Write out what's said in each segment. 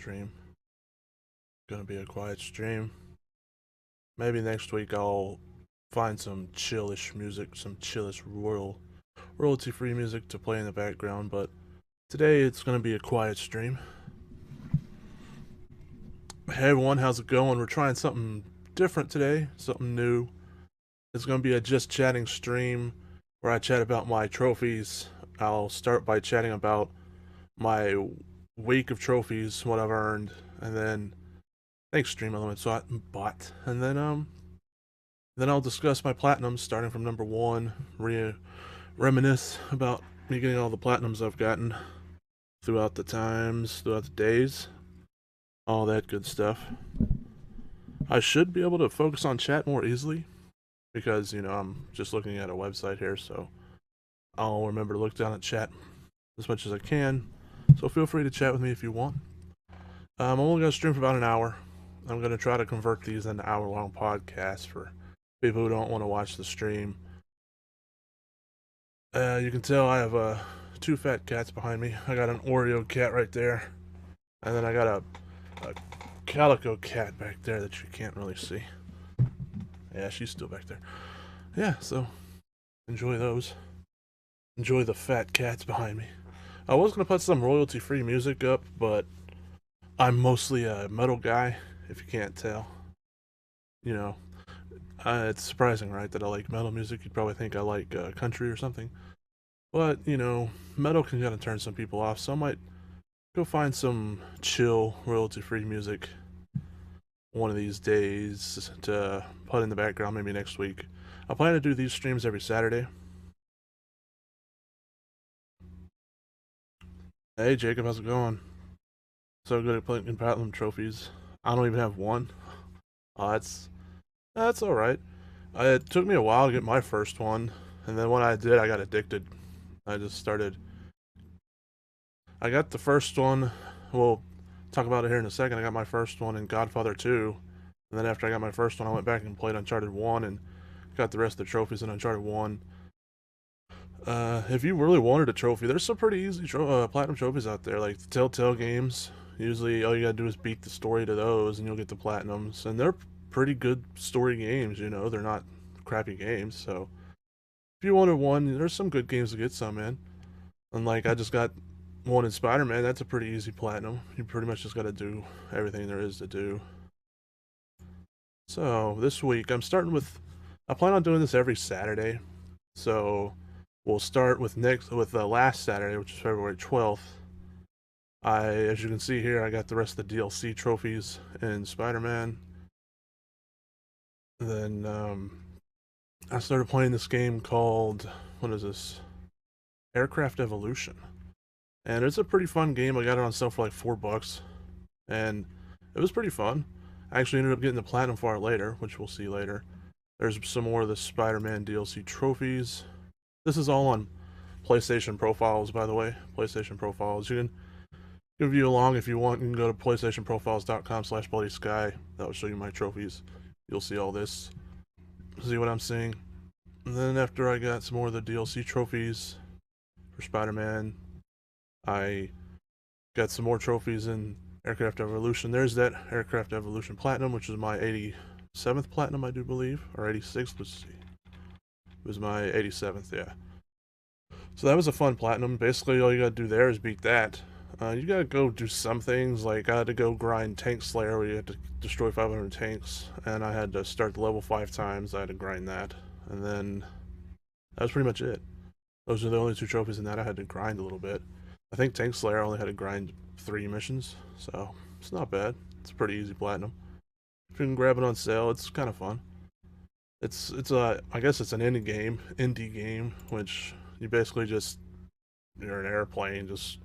stream. Gonna be a quiet stream. Maybe next week I'll find some chillish music, some chillish royalty-free music to play in the background, but today it's gonna be a quiet stream. Hey everyone, how's it going? We're trying something different today, something new. It's gonna be a just chatting stream where I chat about my trophies. I'll start by chatting about my week of trophies, what I've earned, and then thanks Stream Elements bot, and then I'll discuss my platinums starting from number one, reminisce about me getting all the platinums I've gotten throughout the times, throughout the days, all that good stuff. I should be able to focus on chat more easily because, I'm just looking at a website here, so I'll remember to look down at chat as much as I can. So feel free to chat with me if you want. I'm only going to stream for about an hour. I'm going to try to convert these into hour-long podcasts for people who don't want to watch the stream. You can tell I have two fat cats behind me. I got an Oreo cat right there, and then I got a calico cat back there that you can't really see. Yeah, she's still back there. Yeah, so enjoy those. Enjoy the fat cats behind me. I was going to put some royalty-free music up, but I'm mostly a metal guy, if you can't tell. It's surprising, right, that I like metal music. You'd probably think I like country or something. But, metal can kind of turn some people off, so I might go find some chill, royalty-free music one of these days to put in the background maybe next week. I plan to do these streams every Saturday. Hey, Jacob, how's it going? So good at playing Platinum trophies. I don't even have one. Oh, that's all right. It took me a while to get my first one, and then when I did, I got addicted. I just started. I got the first one. We'll talk about it here in a second. I got my first one in Godfather 2, and then after I got my first one, I went back and played Uncharted 1 and got the rest of the trophies in Uncharted 1. If you really wanted a trophy, there's some pretty easy platinum trophies out there, like the Telltale games. Usually, all you gotta do is beat the story to those, and you'll get the platinums. And they're pretty good story games. They're not crappy games. So, if you wanted one, there's some good games to get some in. And like, I just got one in Spider-Man. That's a pretty easy platinum. You pretty much just gotta do everything there is to do. So this week, I plan on doing this every Saturday. So we'll start with last Saturday, which is February 12th. As you can see here, I got the rest of the DLC trophies in Spider-Man. Then I started playing this game called, what is this? Aircraft Evolution. And it's a pretty fun game. I got it on sale for like $4. And it was pretty fun. I actually ended up getting the platinum for it later, which we'll see later. There's some more of the Spider-Man DLC trophies. This is all on PlayStation Profiles, by the way. PlayStation Profiles. You can view along if you want. You can go to playstationprofiles.com/BloodySky. That will show you my trophies. You'll see all this. See what I'm seeing. And then after I got some more of the DLC trophies for Spider-Man, I got some more trophies in Aircraft Evolution. There's that Aircraft Evolution Platinum, which is my 87th Platinum, I do believe. Or 86th, let's see. It was my 87th, yeah. So that was a fun Platinum. Basically, all you gotta do there is beat that. You gotta go do some things, like I had to go grind Tank Slayer, where you had to destroy 500 tanks, and I had to start the level 5 times. I had to grind that, and then that was pretty much it. Those are the only two trophies in that I had to grind a little bit. I think Tank Slayer only had to grind 3 missions, so it's not bad. It's a pretty easy platinum. If you can grab it on sale, it's kind of fun. I guess it's an indie game, which you basically you're an airplane just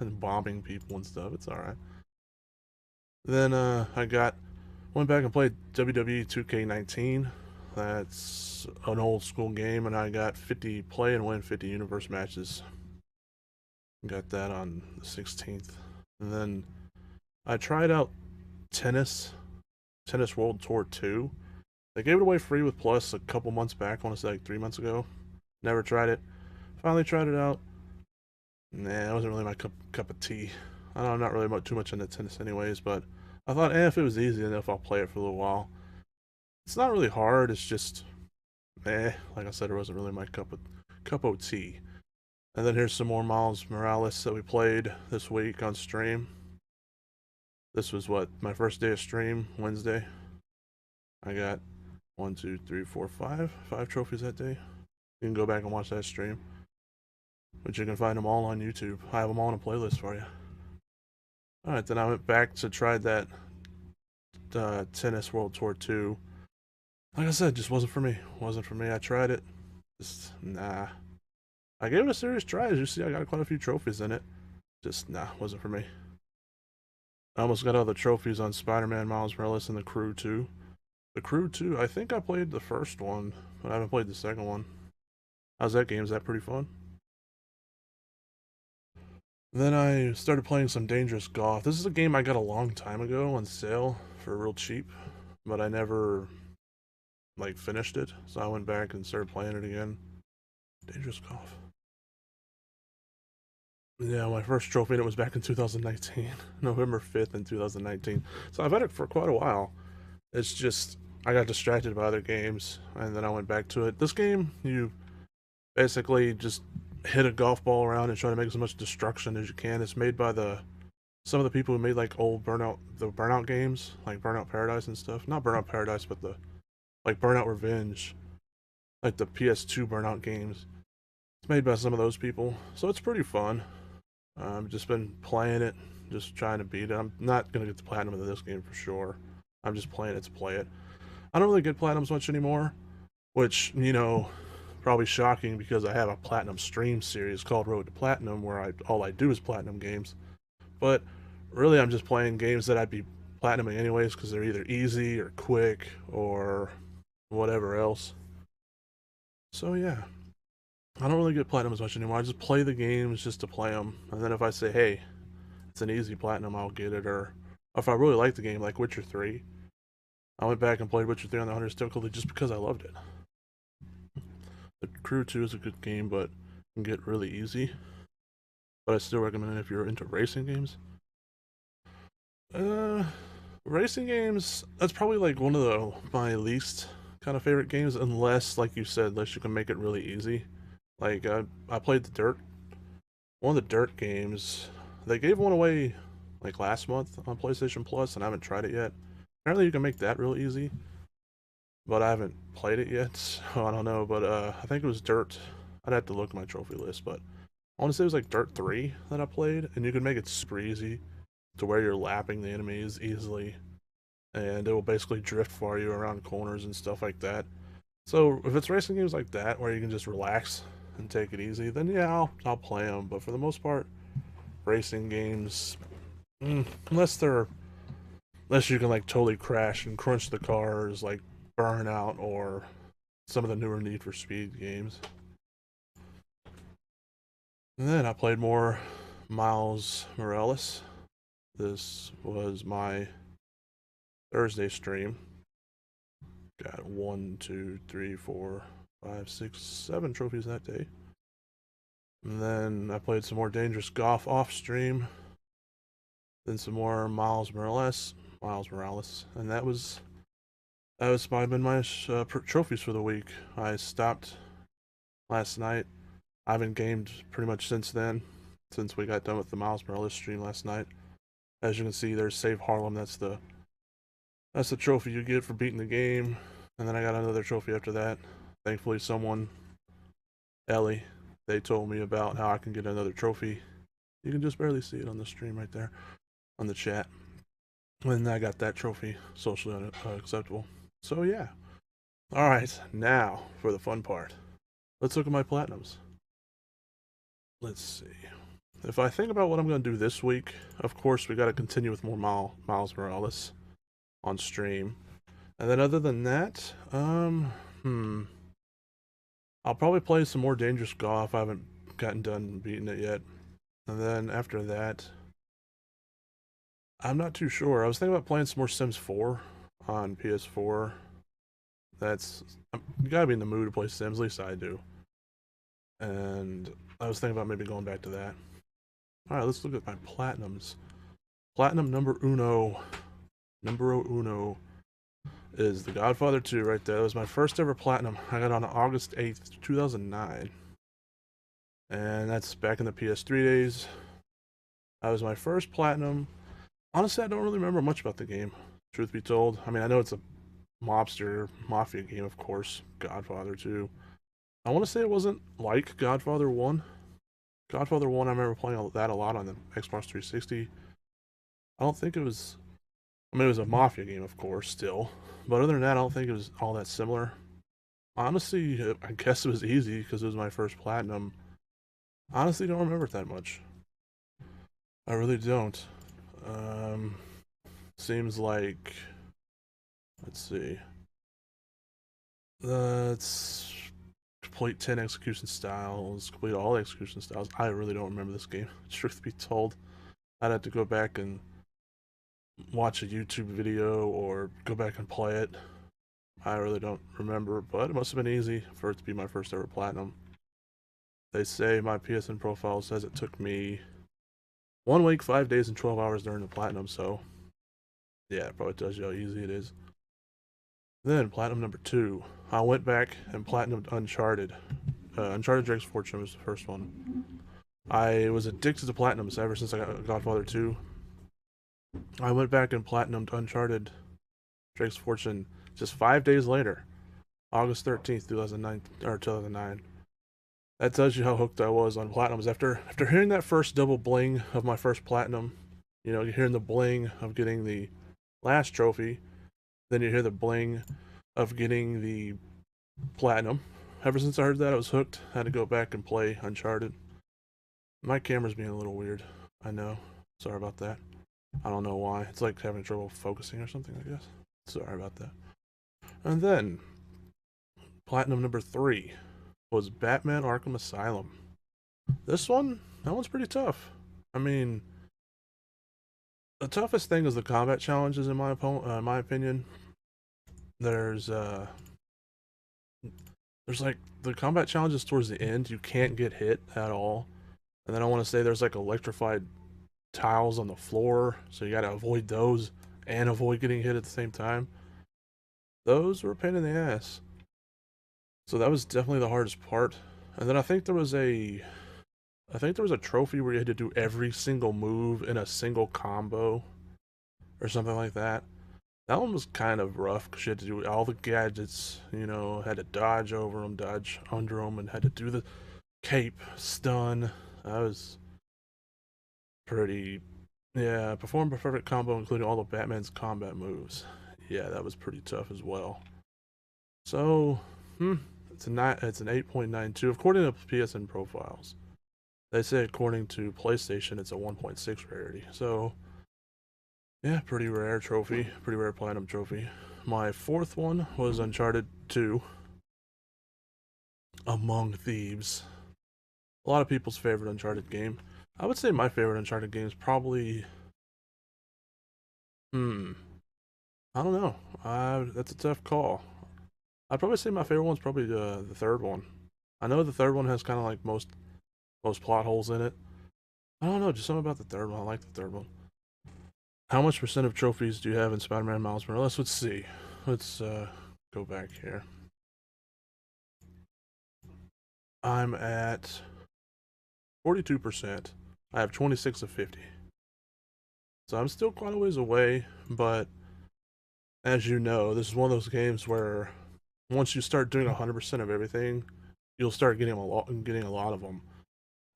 bombing people and stuff. It's alright. Then went back and played WWE 2K19. That's an old school game, and I got 50 play and win 50 universe matches. Got that on the 16th. And then I tried out Tennis World Tour 2. They gave it away free with Plus a couple months back. I want to say like 3 months ago. Never tried it. Finally tried it out. Nah, it wasn't really my cup of tea. I know I'm not really too much into tennis anyways, but I thought, if it was easy enough, I'll play it for a little while. It's not really hard. It's just, like I said, it wasn't really my cup of tea. And then here's some more Miles Morales that we played this week on stream. This was what, my first day of stream, Wednesday. I got 1, 2, 3, 4, 5 trophies that day. You can go back and watch that stream, but you can find them all on YouTube. I have them all in a playlist for you. Alright, then I went back to try that Tennis World Tour 2. Like I said, just wasn't for me. Wasn't for me. I tried it. Just, nah. I gave it a serious try. As you see, I got quite a few trophies in it. Just, nah, wasn't for me. I almost got all the trophies on Spider-Man, Miles Morales, and The Crew 2. The Crew 2, I think I played the first one, but I haven't played the second one. How's that game? Is that pretty fun? Then I started playing some Dangerous Golf. This is a game I got a long time ago on sale for real cheap, but I never like finished it, so I went back and started playing it again. Dangerous Golf. Yeah, my first trophy in it was back in 2019, November 5th in 2019. So I've had it for quite a while. It's just I got distracted by other games, and then I went back to it. This game, you basically just hit a golf ball around and try to make as much destruction as you can. It's made by some of the people who made like old Burnout games, like Burnout Paradise and stuff. Not Burnout Paradise, but the like Burnout Revenge, like the PS2 Burnout games. It's made by some of those people, so it's pretty fun. I've just been playing it, just trying to beat it. I'm not gonna get the platinum of this game for sure. I'm just playing it to play it. I don't really get platinums much anymore, which, probably shocking because I have a platinum stream series called Road to Platinum where all I do is platinum games. But really, I'm just playing games that I'd be platinuming anyways because they're either easy or quick or whatever else. So yeah, I don't really get platinums much anymore. I just play the games just to play them, and then if I say, hey, it's an easy platinum, I'll get it. Or if I really like the game, like Witcher 3, I went back and played Witcher 3 on the 100 difficulty just because I loved it. The Crew 2 is a good game, but can get really easy. But I still recommend it if you're into racing games. Racing games, that's probably like one of my least kind of favorite games, unless, like you said, unless you can make it really easy. Like, I played one of the Dirt games. They gave one away like last month on PlayStation Plus, and I haven't tried it yet. Apparently, you can make that real easy, but I haven't played it yet, so I don't know. But I think it was Dirt. I'd have to look at my trophy list, but I want to say it was like Dirt 3 that I played, and you can make it super easy to where you're lapping the enemies easily, and it will basically drift for you around corners and stuff like that. So if it's racing games like that where you can just relax and take it easy, then yeah, I'll play them. But for the most part, racing games, unless you can like totally crash and crunch the cars like Burnout or some of the newer Need for Speed games. And then I played more Miles Morales. This was my Thursday stream. Got 1, 2, 3, 4, 5, 6, 7 trophies that day. And then I played some more Dangerous Golf off stream. Then some more Miles Morales, and that was been my trophies for the week. I stopped last night. I haven't gamed pretty much since then, since we got done with the Miles Morales stream last night. As you can see, there's Save Harlem. That's the trophy you get for beating the game. And then I got another trophy after that. Thankfully, Ellie, they told me about how I can get another trophy. You can just barely see it on the stream right there, on the chat. And I got that trophy, socially unacceptable. So yeah. Alright, now for the fun part. Let's look at my platinums. Let's see. If I think about what I'm going to do this week, of course, we got to continue with more Miles Morales on stream. And then other than that, I'll probably play some more Dangerous Golf. I haven't gotten done beating it yet. And then after that, I'm not too sure. I was thinking about playing some more Sims 4 on PS4. You gotta be in the mood to play Sims, at least I do. And I was thinking about maybe going back to that. Alright, let's look at my platinums. Platinum numero uno, is The Godfather 2 right there. That was my first ever platinum. I got on August 8th, 2009. And that's back in the PS3 days. That was my first platinum. Honestly, I don't really remember much about the game, truth be told. I mean, I know it's a mafia game, of course. Godfather 2. I want to say it wasn't like Godfather 1. Godfather 1, I remember playing that a lot on the Xbox 360. I don't think it was... I mean, it was a mafia game, of course, still. But other than that, I don't think it was all that similar. Honestly, I guess it was easy because it was my first platinum. Honestly, don't remember it that much. I really don't. Seems like... Let's see. Let's complete 10 execution styles, complete all execution styles. I really don't remember this game, truth be told. I'd have to go back and watch a YouTube video or go back and play it. I really don't remember, but it must have been easy for it to be my first ever platinum. They say my PSN profile says it took me 1 week, 5 days, and 12 hours during the platinum, so yeah, it probably tells you how easy it is. Then, platinum number 2. I went back and platinumed Uncharted. Uncharted Drake's Fortune was the first one. I was addicted to platinums ever since I got Godfather 2. I went back and platinumed Uncharted Drake's Fortune just 5 days later, August 13th, 2009. That tells you how hooked I was on platinums. After hearing that first double bling of my first platinum, you know, you're hearing the bling of getting the last trophy, then you hear the bling of getting the platinum. Ever since I heard that, I was hooked. I had to go back and play Uncharted. My camera's being a little weird. I know. Sorry about that. I don't know why. It's like having trouble focusing or something, I guess. Sorry about that. And then, platinum number 3 was Batman Arkham Asylum. That one's pretty tough. I mean, the toughest thing is the combat challenges in my opinion. There's like the combat challenges towards the end, you can't get hit at all. And then I want to say there's like electrified tiles on the floor, so you gotta avoid those and avoid getting hit at the same time. Those were a pain in the ass. So that was definitely the hardest part. And then I think there was a trophy where you had to do every single move in a single combo or something like that. That one was kind of rough because you had to do all the gadgets, you know, had to dodge over them, dodge under them, and had to do the cape, stun. That was pretty, yeah, perform a perfect combo including all of Batman's combat moves. Yeah, that was pretty tough as well. So, it's an 8.92 according to PSN profiles. They say according to PlayStation it's a 1.6 rarity. So, yeah, pretty rare trophy, pretty rare platinum trophy. My 4th one was Uncharted 2, Among Thieves. A lot of people's favorite Uncharted game. I would say my favorite Uncharted game is probably... I don't know. That's a tough call. I'd probably say my favorite one's probably the 3rd one. I know the 3rd one has kind of like most plot holes in it. I don't know, just something about the 3rd one. I like the 3rd one. How much percent of trophies do you have in Spider-Man Miles Morales? Let's see. Let's go back here. I'm at 42%. I have 26 of 50. So I'm still quite a ways away, but as you know, this is one of those games where once you start doing 100% of everything, you'll start getting a lot of them.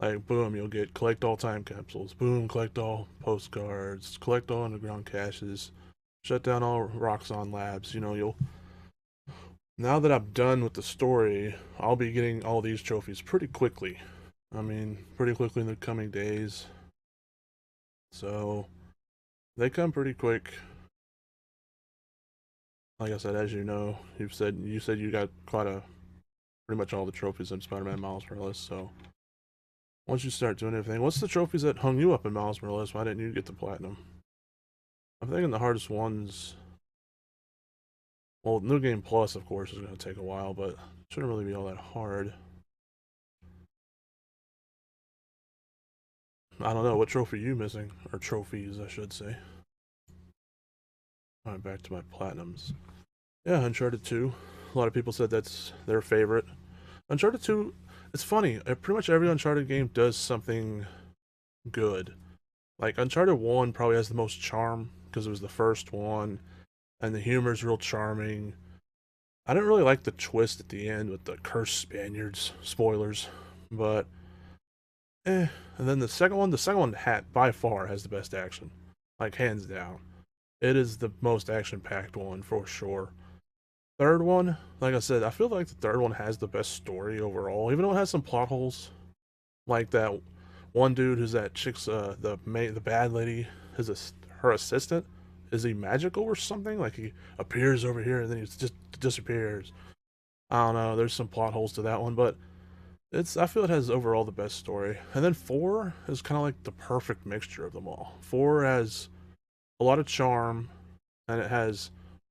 Like, boom, you'll get collect all time capsules. Boom, collect all postcards. Collect all underground caches. Shut down all Roxxon labs. You know, now that I'm done with the story, I'll be getting all these trophies pretty quickly. I mean, pretty quickly in the coming days. So, they come pretty quick. Like I said, as you know, you said you got pretty much all the trophies in Spider-Man Miles Morales, so once you start doing everything, what's the trophies that hung you up in Miles Morales? Why didn't you get the platinum? I'm thinking the hardest ones... Well, New Game Plus, of course, is going to take a while, but it shouldn't really be all that hard. I don't know, what trophy are you missing? Or trophies, I should say. Alright, back to my platinums. Yeah, Uncharted 2. A lot of people said that's their favorite. Uncharted 2, it's funny. Pretty much every Uncharted game does something good. Like, Uncharted 1 probably has the most charm because it was the first one, and the humor's real charming. I didn't really like the twist at the end with the cursed Spaniards. Spoilers. But, eh. And then the second one by far has the best action. Like, hands down. It is the most action-packed one, for sure. Third one, like I said, I feel like the third one has the best story overall, even though it has some plot holes. Like that one dude who's that chick's, the bad lady, her assistant. Is he magical or something? Like he appears over here and then he just disappears. I don't know. There's some plot holes to that one, but I feel it has overall the best story. And then 4 is kind of like the perfect mixture of them all. 4 has a lot of charm, and it has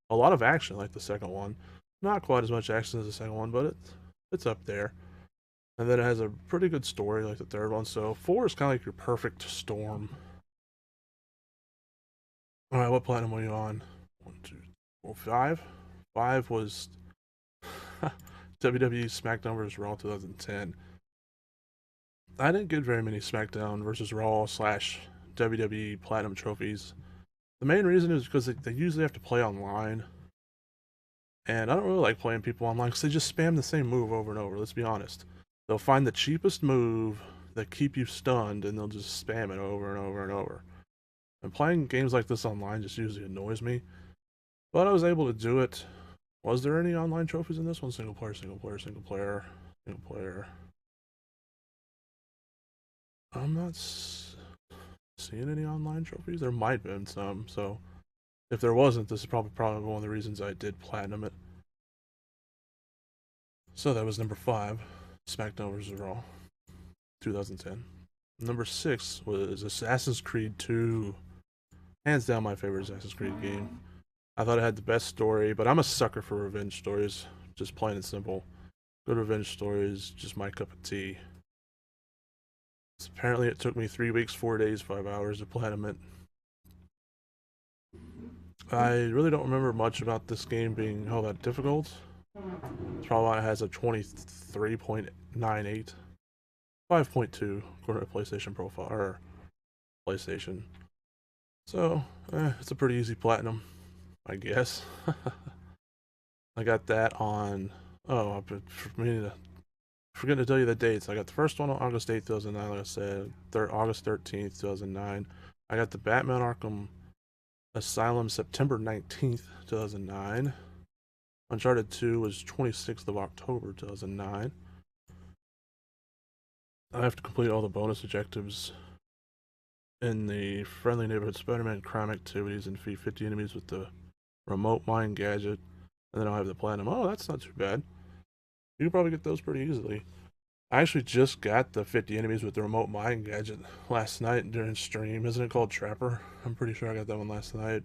a lot of action like the second one. Not quite as much action as the second one, but it's up there. And then it has a pretty good story like the third one. So 4 is kind of like your perfect storm. All right, what platinum were you on? 1, 2, 3, 4, 5. 5 was WWE SmackDown vs. Raw 2010. I didn't get very many SmackDown vs. Raw / WWE Platinum trophies. The main reason is because they usually have to play online. And I don't really like playing people online because they just spam the same move over and over, let's be honest. They'll find the cheapest move that keep you stunned and they'll just spam it over and over and over. And playing games like this online just usually annoys me. But I was able to do it. Was there any online trophies in this one? Single player, single player, single player, single player. I'm not seeing any online trophies. There might have been some, so if there wasn't, this is probably one of the reasons I did platinum it. So that was number 5, SmackDown vs. Raw, 2010. Number 6 was Assassin's Creed 2. Hands down my favorite Assassin's Creed game. I thought it had the best story, but I'm a sucker for revenge stories. Just plain and simple. Good revenge stories, just my cup of tea. So apparently it took me 3 weeks, 4 days, 5 hours to platinum it. I really don't remember much about this game being all that difficult. It's probably why it has a 23.98. 5.2 according to PlayStation profile, or PlayStation. So, it's a pretty easy platinum, I guess. I got that on, forgetting to tell you the dates. I got the first one on August 8th, 2009, like I said, August 13th, 2009. I got the Batman Arkham Asylum September 19th, 2009. Uncharted 2 was 26th of October, 2009. I have to complete all the bonus objectives in the Friendly Neighborhood Spider-Man crime activities and defeat 50 enemies with the remote mine gadget. And then I'll have the platinum. Oh, that's not too bad. You can probably get those pretty easily. I actually just got the 50 enemies with the remote mine gadget last night during stream. Isn't it called Trapper? I'm pretty sure I got that one last night.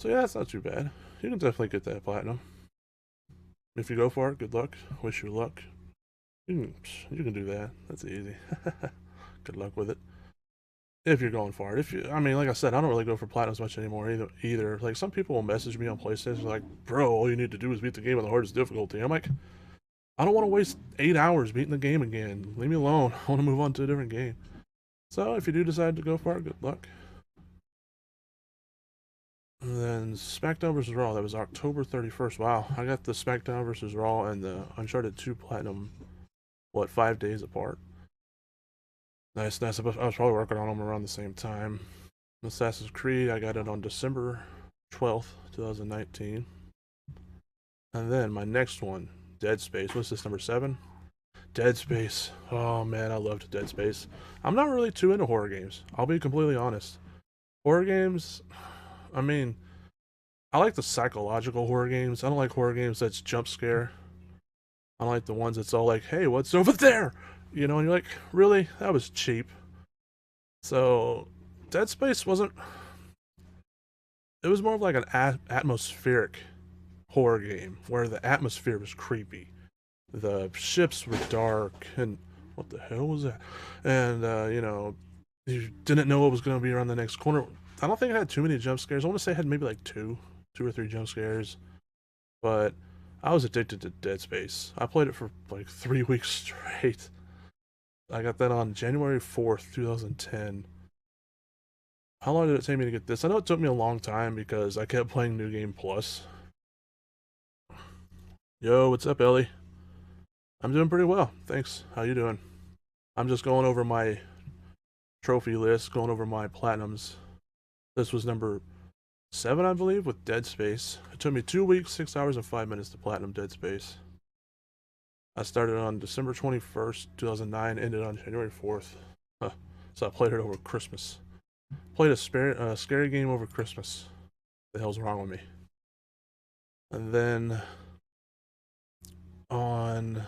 So yeah, that's not too bad. You can definitely get that platinum. If you go for it, good luck. Wish you luck. You can do that. That's easy. Good luck with it. If you're going for it. I mean, like I said, I don't really go for platinums much anymore either. Like, some people will message me on PlayStation like, bro, all you need to do is beat the game on the hardest difficulty. I'm like, I don't want to waste 8 hours beating the game again. Leave me alone. I want to move on to a different game. So, if you do decide to go for it, good luck. And then SmackDown vs. Raw, that was October 31st. Wow, I got the SmackDown vs. Raw and the Uncharted 2 Platinum, 5 days apart? Nice. I was probably working on them around the same time. Assassin's Creed, I got it on December 12th, 2019. And then my next one, Dead Space. What's this, number 7? Dead Space. Oh man, I loved Dead Space. I'm not really too into horror games. I'll be completely honest. Horror games, I mean, I like the psychological horror games. I don't like horror games that's jump scare. I like the ones that's all like, hey, what's over there? You know, and you're like, really? That was cheap. So, Dead Space wasn't... It was more of like an atmospheric horror game, where the atmosphere was creepy. The ships were dark and what the hell was that? And you know, you didn't know what was going to be around the next corner. I don't think I had too many jump scares. I want to say I had maybe like two or three jump scares, but I was addicted to Dead Space. I played it for like 3 weeks straight. I got that on January 4th, 2010. How long did it take me to get this? I know it took me a long time because I kept playing New Game Plus. Yo, what's up, Ellie? I'm doing pretty well, thanks. How you doing? I'm just going over my trophy list, going over my platinums. This was number 7, I believe, with Dead Space. It took me 2 weeks, 6 hours, and 5 minutes to platinum Dead Space. I started on December 21st, 2009, ended on January 4th. Huh. So I played it over Christmas. Played a scary game over Christmas. What the hell's wrong with me? And then on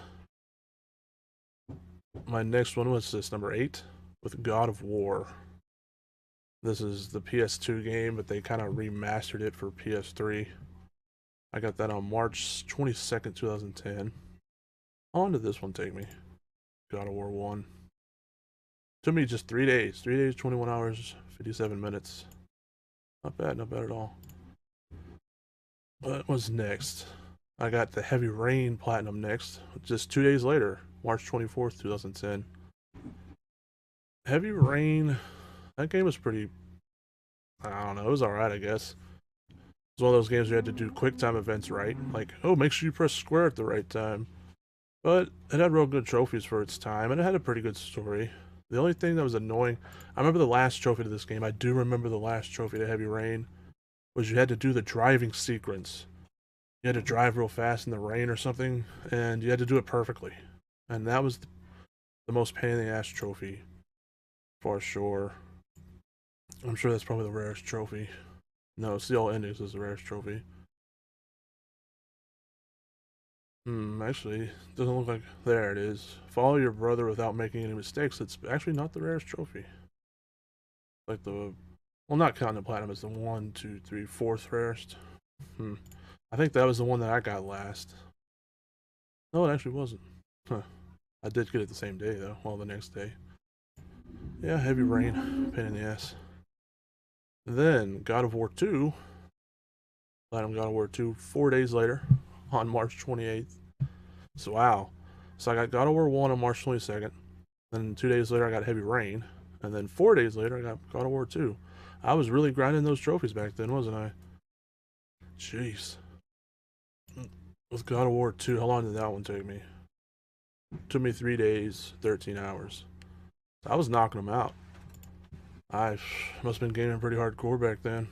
my next one was this, number 8, with God of War. This is the PS2 game, but they kind of remastered it for PS3. I got that on March 22nd, 2010. How long did this one take me? God of War 1. Took me just 3 days. 3 days, 21 hours, 57 minutes. Not bad at all. What was next? I got the Heavy Rain Platinum next, just 2 days later, March 24th, 2010. Heavy Rain, that game was pretty, I don't know, it was alright, I guess. It's one of those games where you had to do quick time events right. Like, oh, make sure you press square at the right time. But it had real good trophies for its time, and it had a pretty good story. The only thing that was annoying, I remember the last trophy to this game, I do remember the last trophy to Heavy Rain, was you had to do the driving sequence. You had to drive real fast in the rain or something, and you had to do it perfectly. And that was the most pain in the ass trophy, for sure. I'm sure that's probably the rarest trophy. No, see all endings is the rarest trophy. Actually, doesn't look like, there it is. Follow your brother without making any mistakes. It's actually not the rarest trophy. Like the, well, not counting the platinum, it's the 1, 2, 3, 4th rarest. I think that was the one that I got last. No, it actually wasn't. Huh. I did get it the same day though, well, the next day. Yeah, Heavy Rain, pain in the ass. Then God of War 2, Platinum God of War 2, 4 days later, on March 28th. So wow. So I got God of War 1 on March 22nd. Then 2 days later I got Heavy Rain. And then 4 days later I got God of War 2. I was really grinding those trophies back then, wasn't I? Jeez. With God of War 2, how long did that one take me? It took me 3 days, 13 hours. I was knocking them out. I must have been gaming pretty hardcore back then.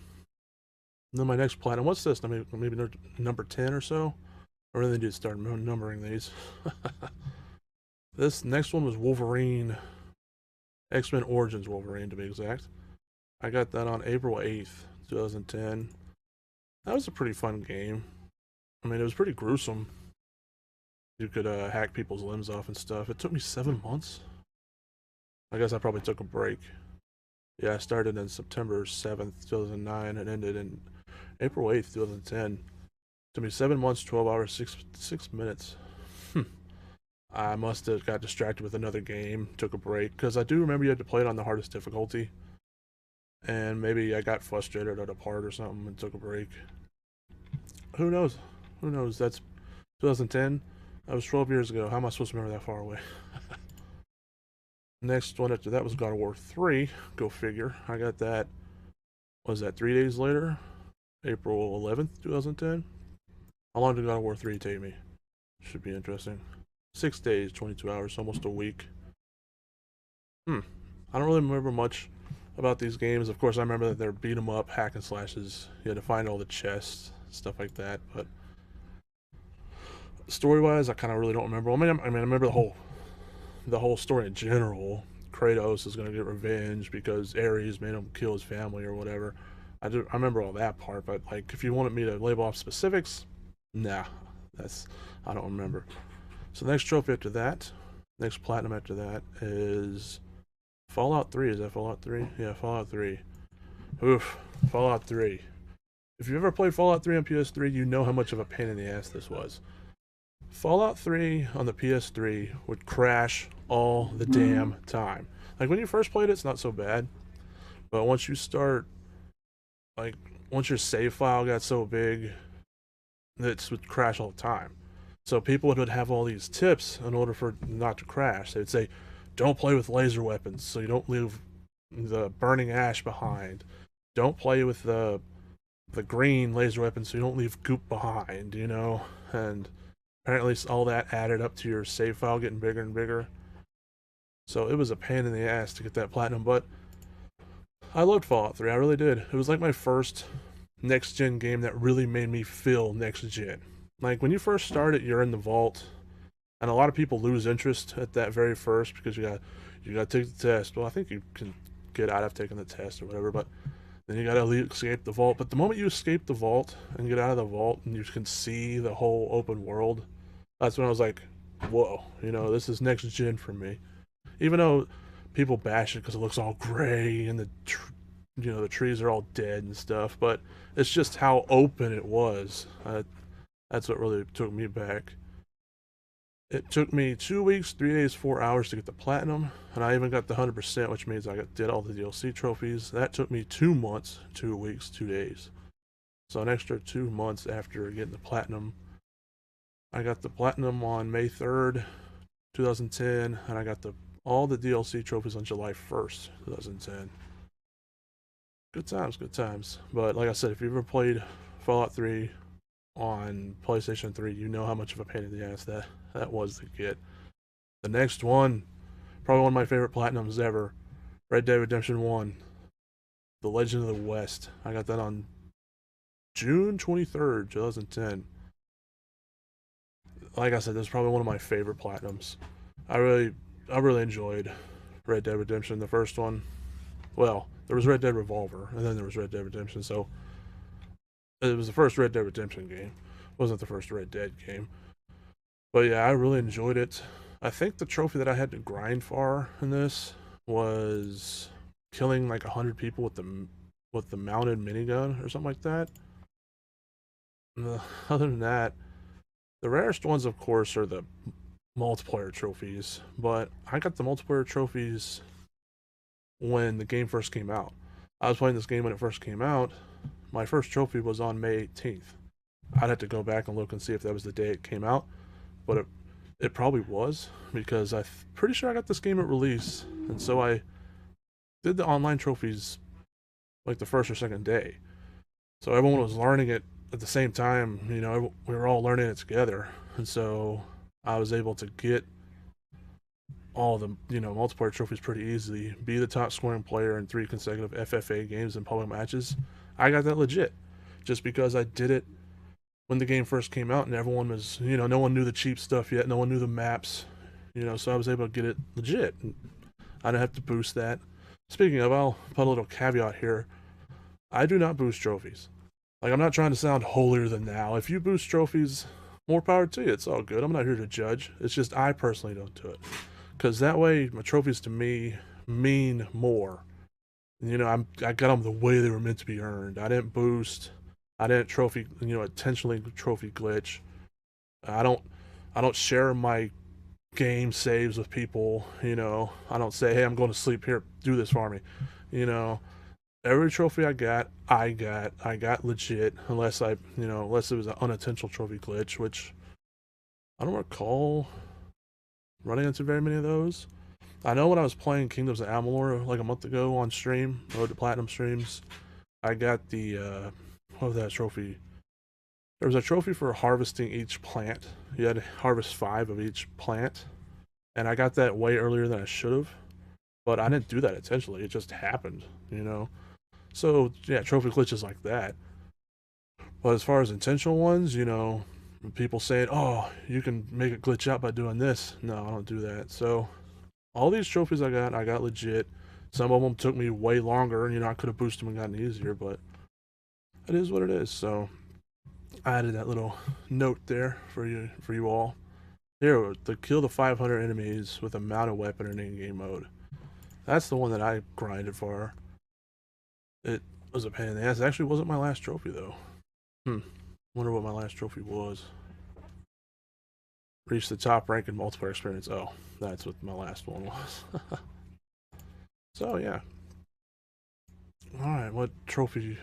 And then my next platinum, what's this? Maybe number 10 or so? I really did start numbering these. This next one was Wolverine. X-Men Origins Wolverine, to be exact. I got that on April 8th, 2010. That was a pretty fun game. I mean, it was pretty gruesome. You could hack people's limbs off and stuff. It took me 7 months. I guess I probably took a break. Yeah, I started in September 7th, 2009, and ended in April 8th, 2010. It took me 7 months, 12 hours, 6 minutes. I must have got distracted with another game, took a break, because I do remember you had to play it on the hardest difficulty. And maybe I got frustrated at a part or something and took a break. Who knows? Who knows? That's 2010. That was 12 years ago. How am I supposed to remember that far away? Next one after that was God of War 3. Go figure. I got that, was that 3 days later? April 11th, 2010? How long did God of War 3 take me? Should be interesting. 6 days, 22 hours, almost a week. I don't really remember much about these games. Of course, I remember that they're beat 'em up, hack and slashes. You had to find all the chests, stuff like that. But story-wise, I kind of really don't remember. I mean, I remember the whole story in general. Kratos is going to get revenge because Ares made him kill his family or whatever. I remember all that part, but like, if you wanted me to label off specifics, nah, I don't remember. So the next trophy after that, next platinum after that is Fallout 3. Is that Fallout 3? Yeah, Fallout 3. Oof, Fallout 3. If you've ever played Fallout 3 on PS3, you know how much of a pain in the ass this was. Fallout 3 on the PS3 would crash all the damn time. Like when you first played it, it's not so bad, but once you start, like, once your save file got so big, it would crash all the time. So people would have all these tips in order for it not to crash. They'd say, don't play with laser weapons so you don't leave the burning ash behind. Don't play with the green laser weapon so you don't leave goop behind, you know? And apparently all that added up to your save file getting bigger and bigger. So it was a pain in the ass to get that platinum, but I loved Fallout 3, I really did. It was like my first next gen game that really made me feel next gen. Like when you first start it, you're in the vault, and a lot of people lose interest at that very first because you got to take the test. Well, I think you can get out of taking the test or whatever, but then you got to escape the vault. But the moment you escape the vault and get out of the vault and you can see the whole open world, that's when I was like, whoa, you know, this is next gen for me. Even though people bash it because it looks all gray and you know, the trees are all dead and stuff, but it's just how open it was. That's what really took me back. It took me 2 weeks, 3 days, 4 hours to get the platinum, and I even got the 100%, which means did all the DLC trophies. That took me 2 months, 2 weeks, 2 days. So an extra 2 months after getting the platinum. I got the platinum on May 3rd, 2010, and I got all the DLC trophies on July 1st, 2010. Good times, good times. But like I said, if you ever played Fallout 3 on PlayStation 3, you know how much of a pain in the ass that was to get. The next one, probably one of my favorite platinums ever, Red Dead Redemption 1, The Legend of the West. I got that on June 23rd, 2010. Like I said, this is probably one of my favorite platinums. I really enjoyed Red Dead Redemption, the first one. Well, there was Red Dead Revolver, and then there was Red Dead Redemption, so it was the first Red Dead Redemption game. It wasn't the first Red Dead game. But yeah, I really enjoyed it. I think the trophy that I had to grind for in this was killing like 100 people with the mounted minigun or something like that. Other than that, the rarest ones, of course, are the multiplayer trophies. But I got the multiplayer trophies when the game first came out. I was playing this game when it first came out. My first trophy was on May 18th. I'd have to go back and look and see if that was the day it came out, but it probably was because I'm pretty sure I got this game at release, and so I did the online trophies like the first or second day. So everyone was learning it at the same time. You know, we were all learning it together, and so I was able to get all the multiplayer trophies pretty easily. Be the top scoring player in 3 consecutive FFA games and public matches. I got that legit, just because I did it when the game first came out and everyone was, no one knew the cheap stuff yet, no one knew the maps, so I was able to get it legit. I didn't have to boost that. Speaking of, I'll put a little caveat here. I do not boost trophies. Like, I'm not trying to sound holier than thou. If you boost trophies, more power to you. It's all good. I'm not here to judge. It's just I personally don't do it. Because that way, my trophies to me mean more. I got them the way they were meant to be earned. I didn't boost. I didn't intentionally trophy glitch. I don't share my game saves with people. I don't say, hey, I'm going to sleep here. Do this for me. Every trophy I got legit. Unless unless it was an unintentional trophy glitch, which I don't recall running into very many of those. I know when I was playing Kingdoms of Amalur like a month ago on stream, Road to Platinum streams, I got the what was that trophy? There was a trophy for harvesting each plant. You had to harvest 5 of each plant, and I got that way earlier than I should have. But I didn't do that intentionally; it just happened, So yeah, trophy glitches like that. But as far as intentional ones, people saying, "Oh, you can make it glitch out by doing this." No, I don't do that. So all these trophies I got legit. Some of them took me way longer, and I could have boosted them and gotten easier, but it is what it is. So I added that little note there for you all. Here, to kill the 500 enemies with a mounted weapon in in-game mode. That's the one that I grinded for. It was a pain in the ass. It actually wasn't my last trophy though. Wonder what my last trophy was. Reach the top rank in multiplayer experience. Oh, that's what my last one was. So, yeah. Alright, what trophy?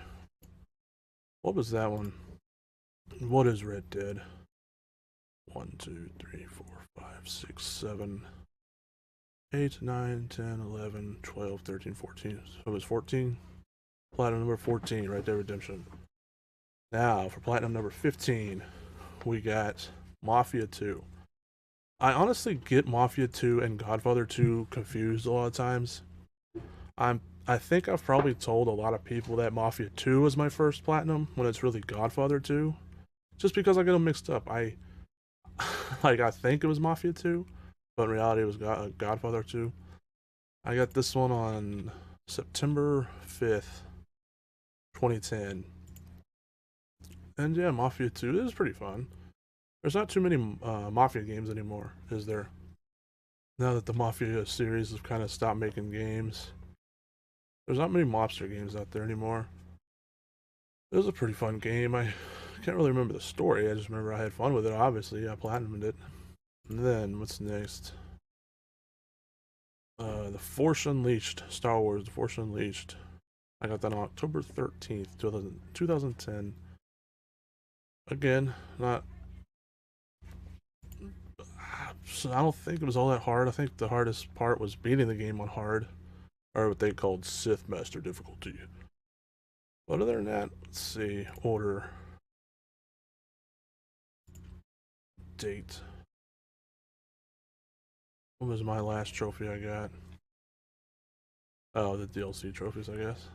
What was that one? What is Red Dead? 1, 2, 3, 4, 5, 6, 7, 8, 9, 10, 11, 12, 13, 14. So it was 14. Platinum number 14, Red Dead Redemption. Now, for platinum number 15, we got Mafia 2. I honestly get Mafia 2 and Godfather 2 confused a lot of times. I think I've probably told a lot of people that Mafia 2 was my first platinum when it's really Godfather 2. Just because I get them mixed up. I think it was Mafia 2, but in reality it was Godfather 2. I got this one on September 5th, 2010. And yeah, Mafia 2 is pretty fun. There's not too many Mafia games anymore, is there? Now that the Mafia series have kind of stopped making games. There's not many mobster games out there anymore. It was a pretty fun game. I can't really remember the story. I just remember I had fun with it, obviously. I platinumed it. And then, what's next? The Force Unleashed. Star Wars, The Force Unleashed. I got that on October 13th, 2010. Again, not... I don't think it was all that hard. I think the hardest part was beating the game on hard. Or what they called Sith Master difficulty. But other than that, let's see. Order. Date. What was my last trophy I got? Oh, the DLC trophies, I guess.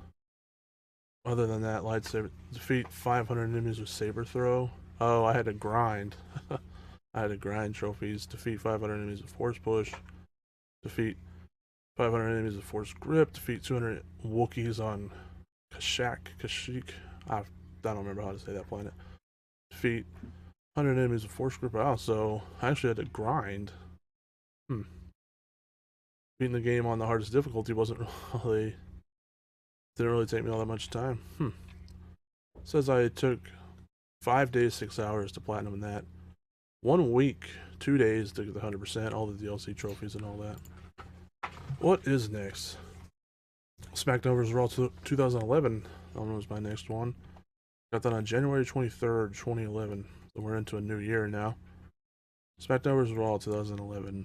Other than that, lightsaber. Defeat 500 enemies with saber throw. Oh, I had to grind. I had to grind trophies. Defeat 500 enemies with force push. Defeat 500 enemies with force grip. Defeat 200 Wookiees on Kashyyyk. I don't remember how to say that planet. Defeat 100 enemies with force grip. Oh, so I actually had to grind. Beating the game on the hardest difficulty didn't really take me all that much time. It says I took 5 days, 6 hours to platinum in that. 1 week, 2 days to get the 100%, all the DLC trophies and all that. What is next? SmackDown vs. Raw 2011. That one was my next one. Got that on January 23rd, 2011. So we're into a new year now. SmackDown vs. Raw 2011.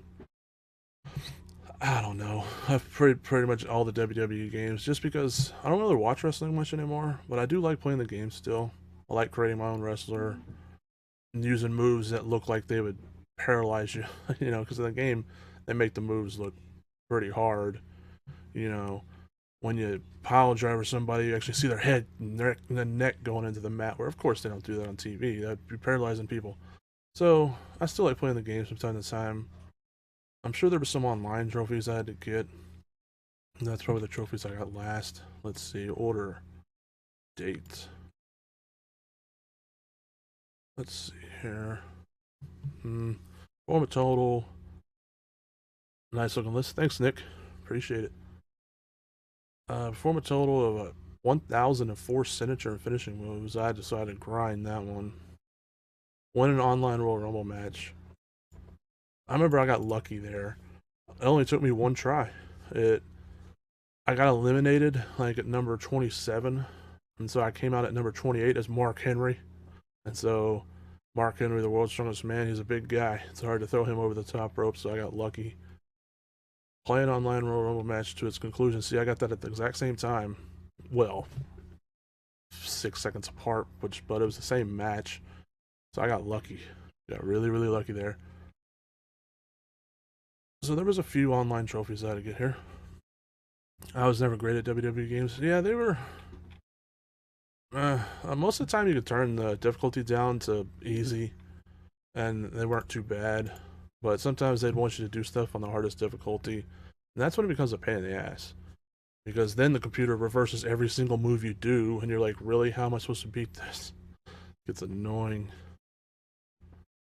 I don't know. I've pretty much all the WWE games just because I don't really watch wrestling much anymore, but I do like playing the game still. I like creating my own wrestler and using moves that look like they would paralyze you, you know, because in the game they make the moves look pretty hard. You know, when you pile driver somebody, you actually see their head and their neck going into the mat, where of course they don't do that on TV. That'd be paralyzing people. So I still like playing the game from time to time. I'm sure there were some online trophies I had to get. That's probably the trophies I got last. Let's see. Order. Date. Let's see here. Form a total. Nice looking list. Thanks, Nick. Appreciate it. Perform a total of 1,004 signature and finishing moves. I decided to grind that one. Win an online Royal Rumble match. I remember I got lucky there. It only took me one try. I got eliminated like at number 27, and so I came out at number 28 as Mark Henry. And so Mark Henry, the world's strongest man, he's a big guy. It's hard to throw him over the top rope, so I got lucky. Play an online Royal Rumble match to its conclusion. See, I got that at the exact same time. Well, 6 seconds apart, but it was the same match. So I got lucky. Got really, really lucky there. So there was a few online trophies I had to get here. I was never great at WWE games. Yeah, they were... most of the time you could turn the difficulty down to easy, and they weren't too bad. But sometimes they'd want you to do stuff on the hardest difficulty, and that's when it becomes a pain in the ass. Because then the computer reverses every single move you do, and you're like, really? How am I supposed to beat this? It's annoying.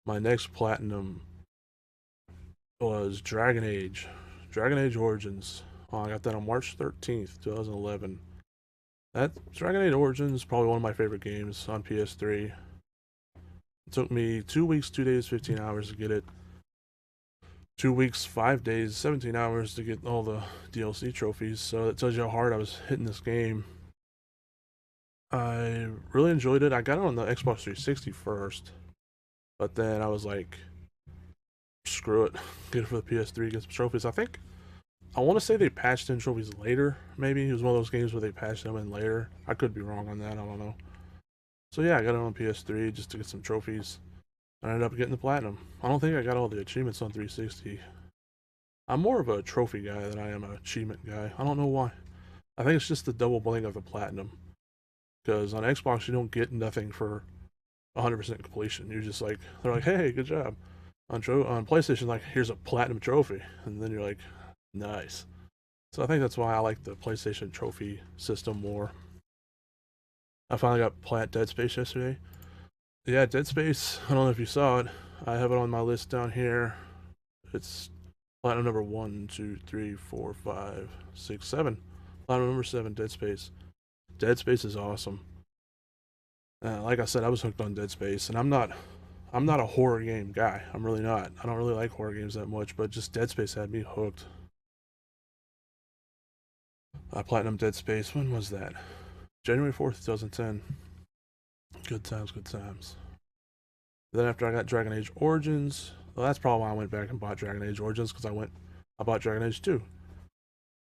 My next platinum was Dragon Age. Dragon Age Origins. Oh, I got that on March 13th, 2011. That Dragon Age Origins is probably one of my favorite games on PS3. It took me 2 weeks, 2 days, 15 hours to get it. 2 weeks, 5 days, 17 hours to get all the DLC trophies. So that tells you how hard I was hitting this game. I really enjoyed it. I got it on the Xbox 360 first, but then I was like, screw it, get it for the PS3, get some trophies. I want to say they patched in trophies later. Maybe it was one of those games where they patched them in later. I could be wrong on that. I don't know. So yeah, I got it on PS3 just to get some trophies. I ended up getting the platinum. I don't think I got all the achievements on 360. I'm more of a trophy guy than I am an achievement guy. I don't know why. I think it's just the double bling of the platinum. Because on Xbox you don't get nothing for 100% completion. You're just like, they're like, hey, good job. On PlayStation, like, here's a platinum trophy, and then you're like, nice. So I think that's why I like the PlayStation trophy system more. I finally got Dead Space yesterday. Yeah, Dead Space, I don't know if you saw it. I have it on my list down here. It's platinum number 1, 2, 3, 4, 5, 6, 7. Platinum number 7, Dead Space. Dead Space is awesome. Like I said, I was hooked on Dead Space, and I'm not a horror game guy. I'm really not. I don't really like horror games that much, but just Dead Space had me hooked. Platinum Dead Space, when was that? January 4th, 2010. Good times, good times. Then after I got Dragon Age Origins, well, that's probably why I went back and bought Dragon Age Origins, because I bought Dragon Age 2.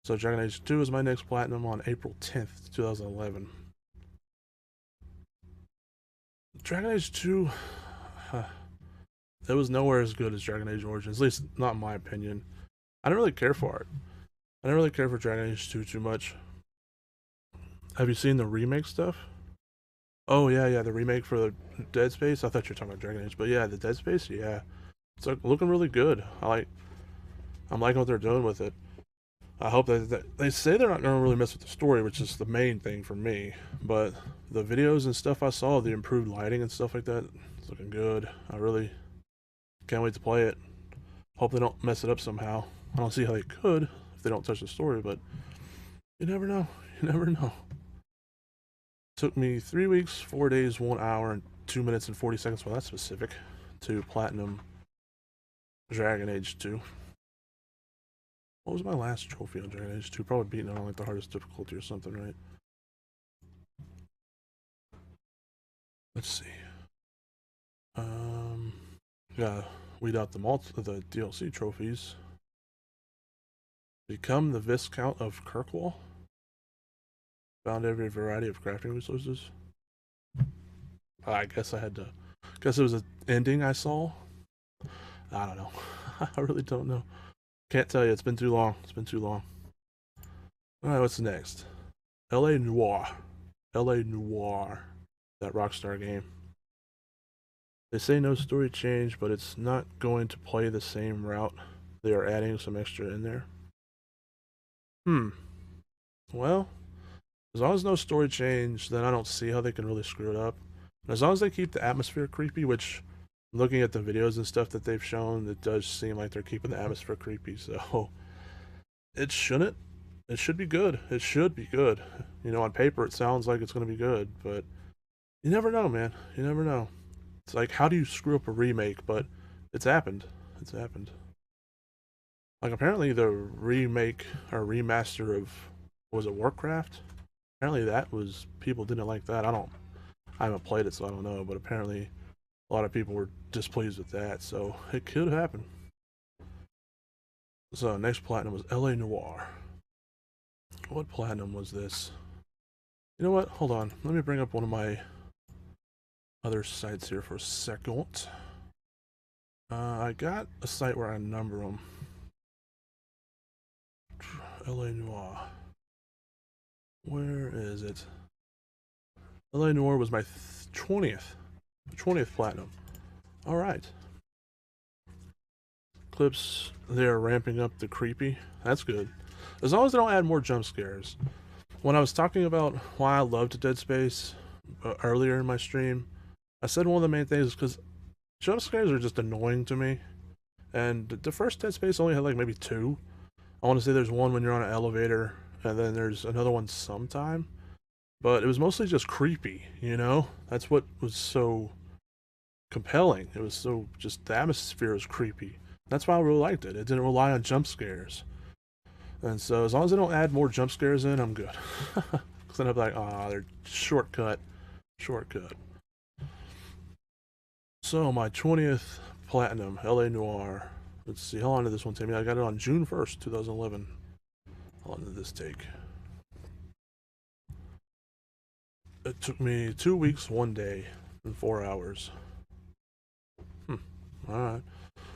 So Dragon Age 2 is my next platinum on April 10th, 2011. Dragon Age 2, it was nowhere as good as Dragon Age Origins, at least not in my opinion. I didn't really care for it. I didn't really care for Dragon Age 2 too much. Have you seen the remake stuff? Oh yeah, the remake for the Dead Space. I thought you were talking about Dragon Age, but yeah, the Dead Space, yeah, it's like looking really good. I'm liking what they're doing with it. I hope that they say they're not going to really mess with the story, which is the main thing for me. But the videos and stuff I saw, the improved lighting and stuff like that, it's looking good. I really can't wait to play it. Hope they don't mess it up somehow. I don't see how they could if they don't touch the story, but you never know. You never know. Took me 3 weeks, 4 days, 1 hour, and 2 minutes and 40 seconds. Well, that's specific. To platinum Dragon Age 2. What was my last trophy on Dragon Age 2? Probably beating it on like the hardest difficulty or something, right? Let's see. Yeah, weed out the DLC trophies. Become the Viscount of Kirkwall. Found every variety of crafting resources. I guess I had to. Guess it was an ending I saw. I don't know. I really don't know. Can't tell you. It's been too long. It's been too long. Alright, what's next? L.A. Noire. L.A. Noire. That Rockstar game. They say no story change, but it's not going to play the same route. They are adding some extra in there. Well, as long as no story change, then I don't see how they can really screw it up. And as long as they keep the atmosphere creepy, which, looking at the videos and stuff that they've shown, it does seem like they're keeping the atmosphere creepy, so it shouldn't. It should be good. It should be good. You know, on paper it sounds like it's going to be good, but you never know, man. You never know. It's like, how do you screw up a remake? But it's happened. It's happened. Like, apparently the remake or remaster of, was it Warcraft? Apparently that was, people didn't like that. I haven't played it, so I don't know, but apparently a lot of people were displeased with that, so it could happen. So next platinum was L.A. Noire. What platinum was this? You know what? Hold on. Let me bring up one of my other sites here for a second. I got a site where I number them. L.A. Noire. Where is it? L.A. Noire was my 20th platinum. All right. Clips, they're ramping up the creepy. That's good. As long as they don't add more jump scares. When I was talking about why I loved Dead Space earlier in my stream, I said one of the main things is because jump scares are just annoying to me. And the first Dead Space only had like maybe 2. I want to say there's one when you're on an elevator, and then there's another one sometime. But it was mostly just creepy, you know? That's what was so compelling. It was so just, the atmosphere was creepy. That's why I really liked it. It didn't rely on jump scares. And so as long as they don't add more jump scares in, I'm good. Because then I'll be like, ah, they're shortcut. Shortcut. So my 20th Platinum, LA Noire. Let's see, how long did this one take me? I got it on June 1st, 2011. How long did this take? It took me 2 weeks, 1 day, and 4 hours. Alright.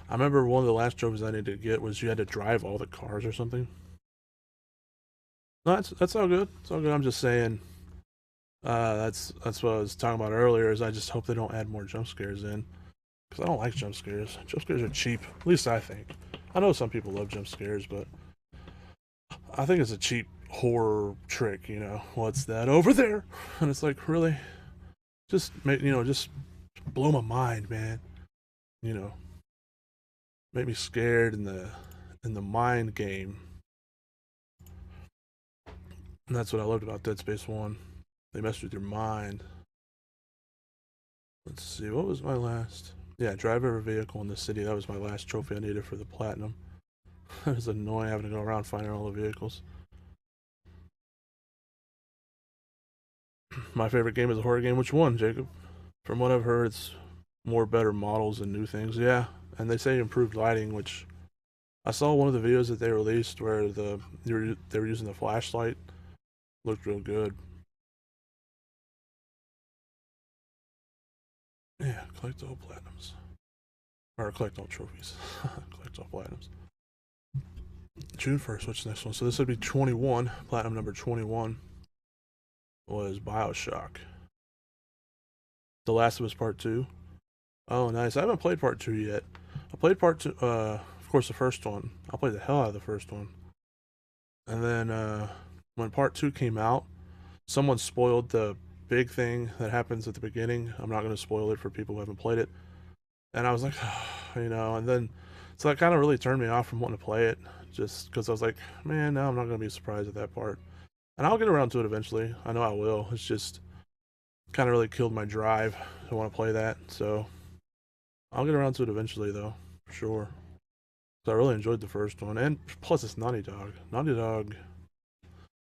I remember one of the last trophies I needed to get was you had to drive all the cars or something. No, that's all good. It's all good. I'm just saying. That's what I was talking about earlier. Is I just hope they don't add more jump scares in, because I don't like jump scares. Jump scares are cheap. At least I think. I know some people love jump scares, but I think it's a cheap horror trick. You know, what's that over there? And it's like, really, just make just blow my mind, man. You know, make me scared in the mind game. And that's what I loved about Dead Space 1. They messed with your mind. Let's see, what was my last? Yeah, drive every vehicle in the city. That was my last trophy I needed for the Platinum. It was annoying having to go around finding all the vehicles. My favorite game is a horror game. Which one, Jacob? From what I've heard, it's more better models and new things. Yeah, and they say improved lighting, which I saw one of the videos that they released where they were using the flashlight. Looked real good. Yeah, collect all platinums. Or collect all trophies. Collect all platinums. June 1st, what's the next one? So this would be 21. Platinum number 21 was Bioshock. The Last of Us Part 2. Oh, nice. I haven't played Part 2 yet. I played Part 2, of course, the first one. I played the hell out of the first one. And then, when Part 2 came out, someone spoiled the big thing that happens at the beginning. I'm not going to spoil it for people who haven't played it. And I was like, and then, so that kind of really turned me off from wanting to play it, just because I was like, man, now I'm not going to be surprised at that part. And I'll get around to it eventually. I know I will. It's just kind of really killed my drive to want to play that. So I'll get around to it eventually, though, for sure. So I really enjoyed the first one. And plus, it's Naughty Dog. Naughty Dog,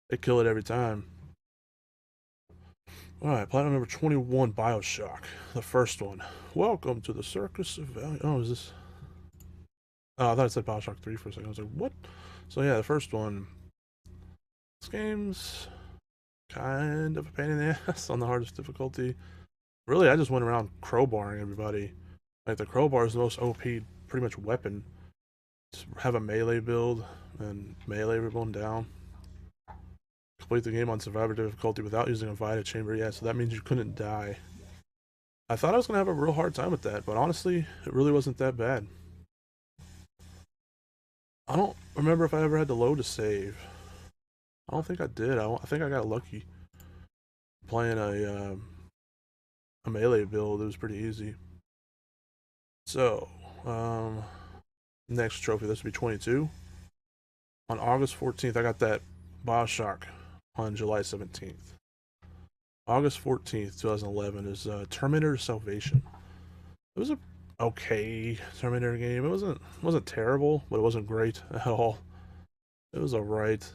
they kill it every time. Alright, Platinum number 21, Bioshock. The first one. Welcome to the Circus of Value. Oh, is this... Oh, I thought it said Bioshock 3 for a second. I was like, what? So yeah, the first one. This game's kind of a pain in the ass on the hardest difficulty. Really, I just went around crowbarring everybody. Like, the crowbar is the most OP, pretty much, weapon. Just have a melee build and melee everyone down. Complete the game on survivor difficulty without using a Vita chamber. Yeah, so that means you couldn't die. I thought I was going to have a real hard time with that, but honestly, it really wasn't that bad. I don't remember if I ever had to load a save. I don't think I did. I think I got lucky playing a melee build. It was pretty easy. So, next trophy, this would be 22. On August 14th, I got that Bioshock on July 17th. August 14th, 2011 is Terminator Salvation. It was a okay Terminator game. It wasn't terrible, but it wasn't great at all. It was alright,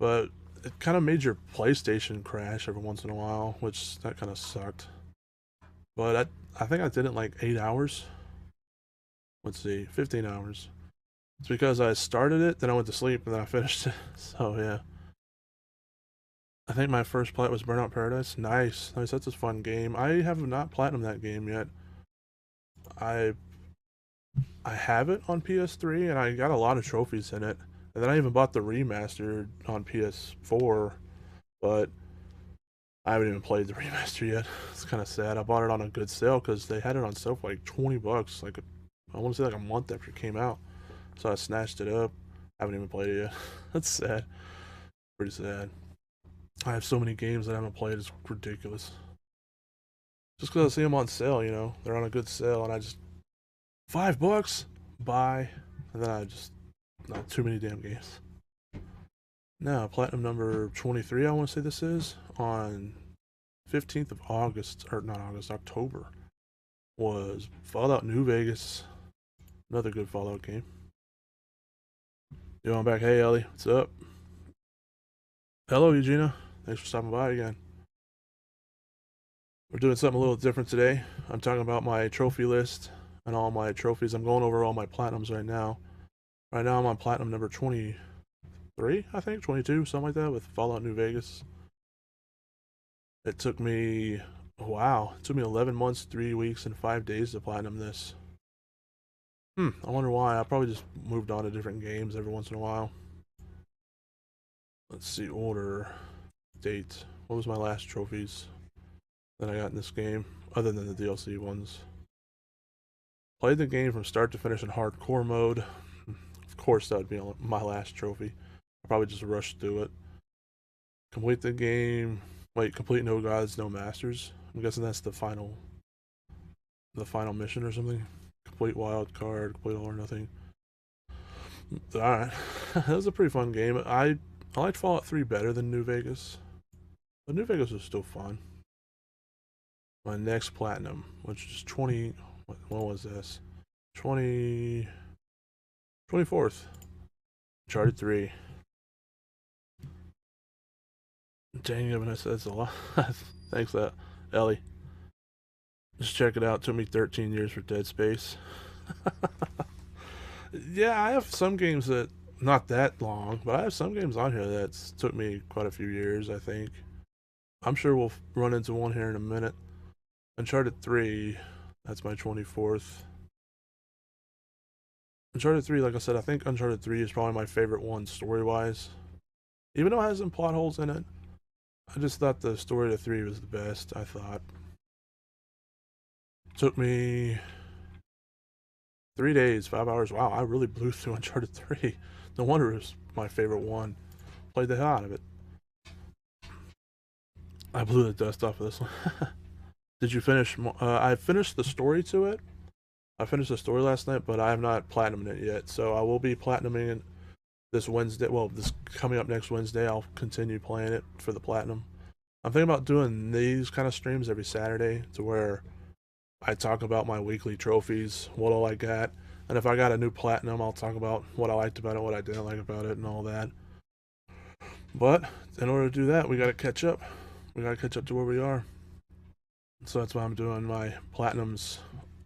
but it kind of made your PlayStation crash every once in a while, which that kind of sucked. But I think I did it in like 8 hours. Let's see, 15 hours. It's because I started it, then I went to sleep, and then I finished it. So yeah. I think my first plat was Burnout Paradise. Nice. Nice, that's a fun game. I have not platinumed that game yet. I have it on PS3, and I got a lot of trophies in it. And then I even bought the remastered on PS4, but I haven't even played the remaster yet. It's kind of sad. I bought it on a good sale because they had it on sale for like $20, like I want to say like a month after it came out. So I snatched it up. I haven't even played it yet. That's sad. Pretty sad. I have so many games that I haven't played. It's ridiculous. Just because I see them on sale, they're on a good sale, and I just $5, buy, and then I just not too many damn games. Now, platinum number 23, I want to say this is on 15th of August, or not August, October, was Fallout New Vegas. Another good Fallout game. Yo, I'm back. Hey, Ellie. What's up? Hello, Eugenia. Thanks for stopping by again. We're doing something a little different today. I'm talking about my trophy list and all my trophies. I'm going over all my platinums right now. Right now, I'm on platinum number 23, I think, 22, something like that, with Fallout New Vegas. It took me, wow, it took me 11 months, 3 weeks, and 5 days to platinum this. I wonder why. I probably just moved on to different games every once in a while. Let's see, order, date. What was my last trophies that I got in this game, other than the DLC ones? Played the game from start to finish in hardcore mode. Of course, that would be my last trophy. I probably just rushed through it. Complete the game. Wait, complete No Gods, No Masters. I'm guessing that's the final mission or something. Complete wild card, complete all or nothing. Alright. That was a pretty fun game. I liked Fallout 3 better than New Vegas. But New Vegas was still fun. My next platinum, which is 20. What was this? 24th. Uncharted 3. Dang it, that's a lot. Thanks, Ellie. Just check it out. It took me 13 years for Dead Space. Yeah, I have some games that not that long, but I have some games on here that's took me quite a few years, I think. I'm sure we'll run into one here in a minute. Uncharted 3, that's my 24th. Uncharted 3, like I said, I think Uncharted 3 is probably my favorite one story-wise. Even though it has some plot holes in it, I just thought the story to 3 was the best, I thought. Took me 3 days, 5 hours. Wow, I really blew through Uncharted 3. No wonder it was my favorite one. Played the hell out of it. I blew the dust off of this one. Did you finish? I finished the story to it. I finished the story last night, but I have not platinumed it yet. So I will be platinuming it this Wednesday. Well, this coming up next Wednesday, I'll continue playing it for the platinum. I'm thinking about doing these kind of streams every Saturday to where I talk about my weekly trophies, what all I got, and if I got a new platinum, I'll talk about what I liked about it, what I didn't like about it, and all that. But in order to do that, we got to catch up. We got to catch up to where we are. So that's why I'm doing my platinums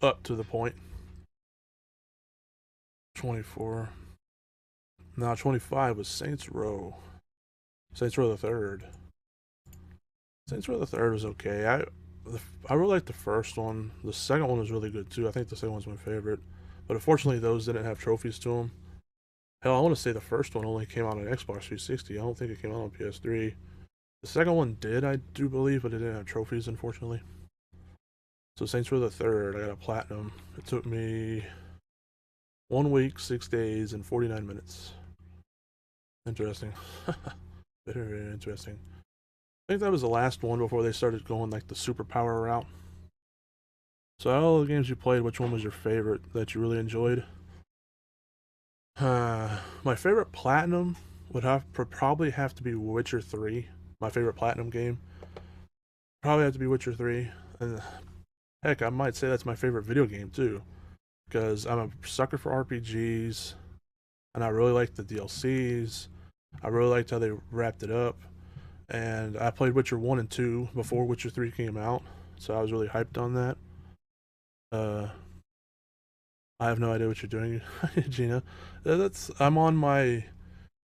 up to the point. 24. Now 25 was Saints Row. Saints Row the Third. Saints Row the Third was okay. I really liked the first one. The second one was really good too. I think the second one's my favorite. But unfortunately, those didn't have trophies to them. Hell, I want to say the first one only came out on Xbox 360. I don't think it came out on PS3. The second one did, I do believe, but it didn't have trophies, unfortunately. So Saints Row the Third, I got a platinum. It took me 1 week, 6 days, and 49 minutes. Interesting. Very, very interesting. I think that was the last one before they started going like the superpower route. So out of all the games you played, which one was your favorite that you really enjoyed? My favorite platinum would probably have to be Witcher 3. My favorite platinum game. Probably have to be Witcher 3. And heck, I might say that's my favorite video game too. Because I'm a sucker for RPGs. And I really like the DLCs. I really liked how they wrapped it up. And I played Witcher 1 and 2 before Witcher 3 came out. So I was really hyped on that. I have no idea what you're doing, Gina. I'm on my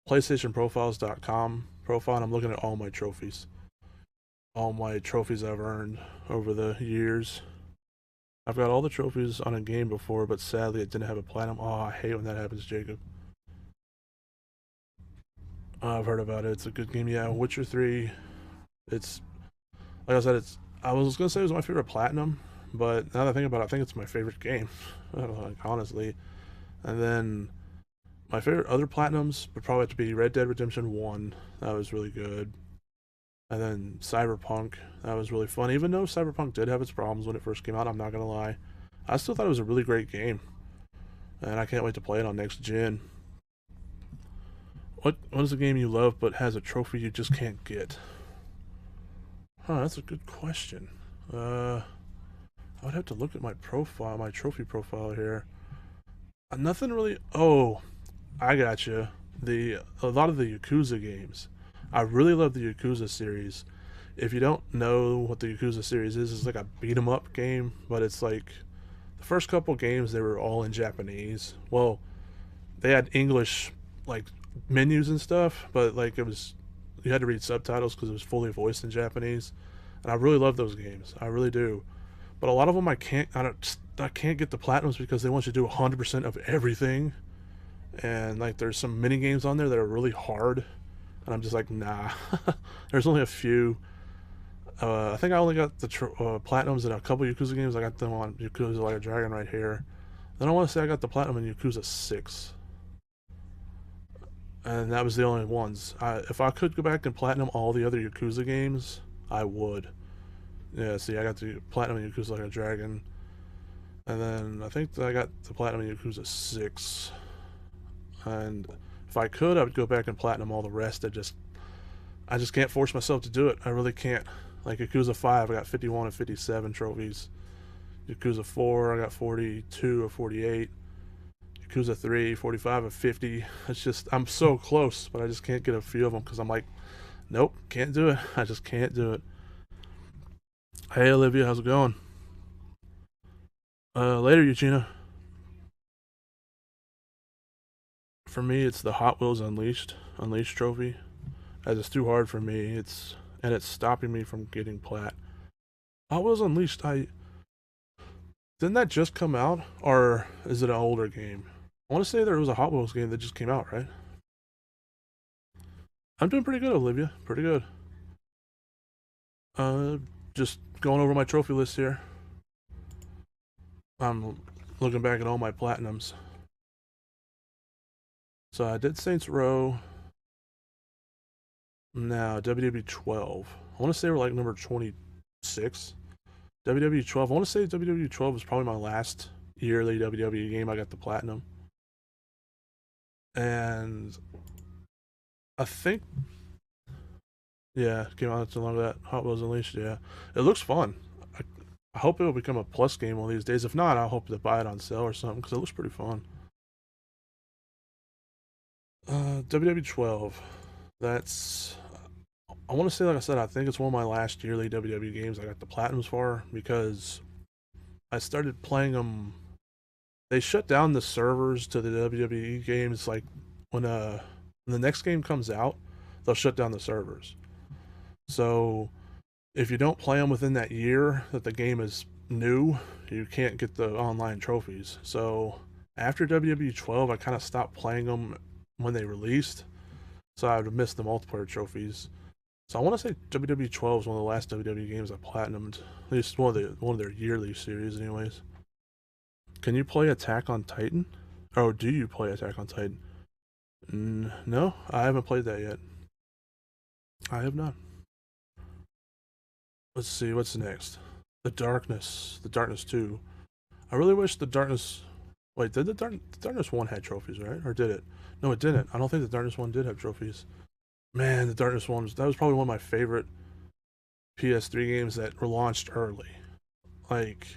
PlayStationProfiles.com profile, and I'm looking at all my trophies. All my trophies I've earned over the years. I've got all the trophies on a game before, but sadly it didn't have a platinum. Oh, I hate when that happens, Jacob. I've heard about it. It's a good game. Yeah, Witcher 3. It's, like I said, I was going to say it was my favorite platinum, but now that I think about it, I think it's my favorite game. Like, honestly. And then my favorite other platinums would probably have to be Red Dead Redemption 1. That was really good. And then Cyberpunk. That was really fun. Even though Cyberpunk did have its problems when it first came out, I'm not going to lie. I still thought it was a really great game. And I can't wait to play it on next gen. What is a game you love but has a trophy you just can't get? That's a good question. I would have to look at my profile, my trophy profile here. Nothing really. Oh, I got you. A lot of the Yakuza games. I really love the Yakuza series. If you don't know what the Yakuza series is, it's like a beat 'em up game, but it's like the first couple games they were all in Japanese. Well, they had English like menus and stuff, but like it was you had to read subtitles because it was fully voiced in Japanese. And I really love those games. I really do. But a lot of them I can't get the platinums because they want you to do 100% of everything. And like there's some mini games on there that are really hard, and I'm just like, nah. There's only a few. I think I only got the platinums in a couple Yakuza games. I got them on Yakuza Like a Dragon right here. Then I want to say I got the platinum in Yakuza 6, and that was the only ones. If I could go back and platinum all the other Yakuza games, I would. Yeah, see, I got the platinum in Yakuza Like a Dragon, and then I think that I got the platinum in Yakuza 6. And if I could, I would go back and platinum all the rest. I just can't force myself to do it. I really can't. Like Yakuza 5, I got 51 and 57 trophies. Yakuza 4, I got 42 or 48. Yakuza 3, 45 or 50. It's just, I'm so close, but I just can't get a few of them because I'm like, nope, can't do it. I just can't do it. Hey, Olivia, how's it going? Later, Eugenia. For me, it's the Hot Wheels Unleashed trophy. As it's too hard for me. It's stopping me from getting plat. Hot Wheels Unleashed. I didn't that just come out, or is it an older game? I want to say there was a Hot Wheels game that just came out, right? I'm doing pretty good, Olivia. Pretty good. Uh, just going over my trophy list here. I'm looking back at all my platinums. So I did Saints Row. Now WWE 12. I want to say we're like number 26. WWE 12. I want to say WWE 12 was probably my last yearly WWE game I got the platinum. And I think, yeah, came out not too long ago. That Hot Wheels Unleashed. Yeah, it looks fun. I, I hope it will become a plus game one of these days. If not, I'll hope to buy it on sale or something because it looks pretty fun. WWE 12. That's. I want to say, like I said, I think it's one of my last yearly WWE games I got the platinums for because I started playing them. They shut down the servers to the WWE games like when when the next game comes out, they'll shut down the servers. So if you don't play them within that year that the game is new, you can't get the online trophies. So after WWE 12, I kind of stopped playing them when they released, so I would miss the multiplayer trophies. So I want to say WWE 12 is one of the last WWE games I platinumed, at least one of their yearly series, anyways. Can you play Attack on Titan? Oh, do you play Attack on Titan? No, I haven't played that yet. I have not. Let's see, what's next? The Darkness 2. I really wish the Darkness. Wait, did the Darkness 1 had trophies, right? Or did it? No, it didn't. I don't think the Darkness 1 did have trophies. Man, the Darkness 1 that was probably one of my favorite PS3 games that were launched early. Like,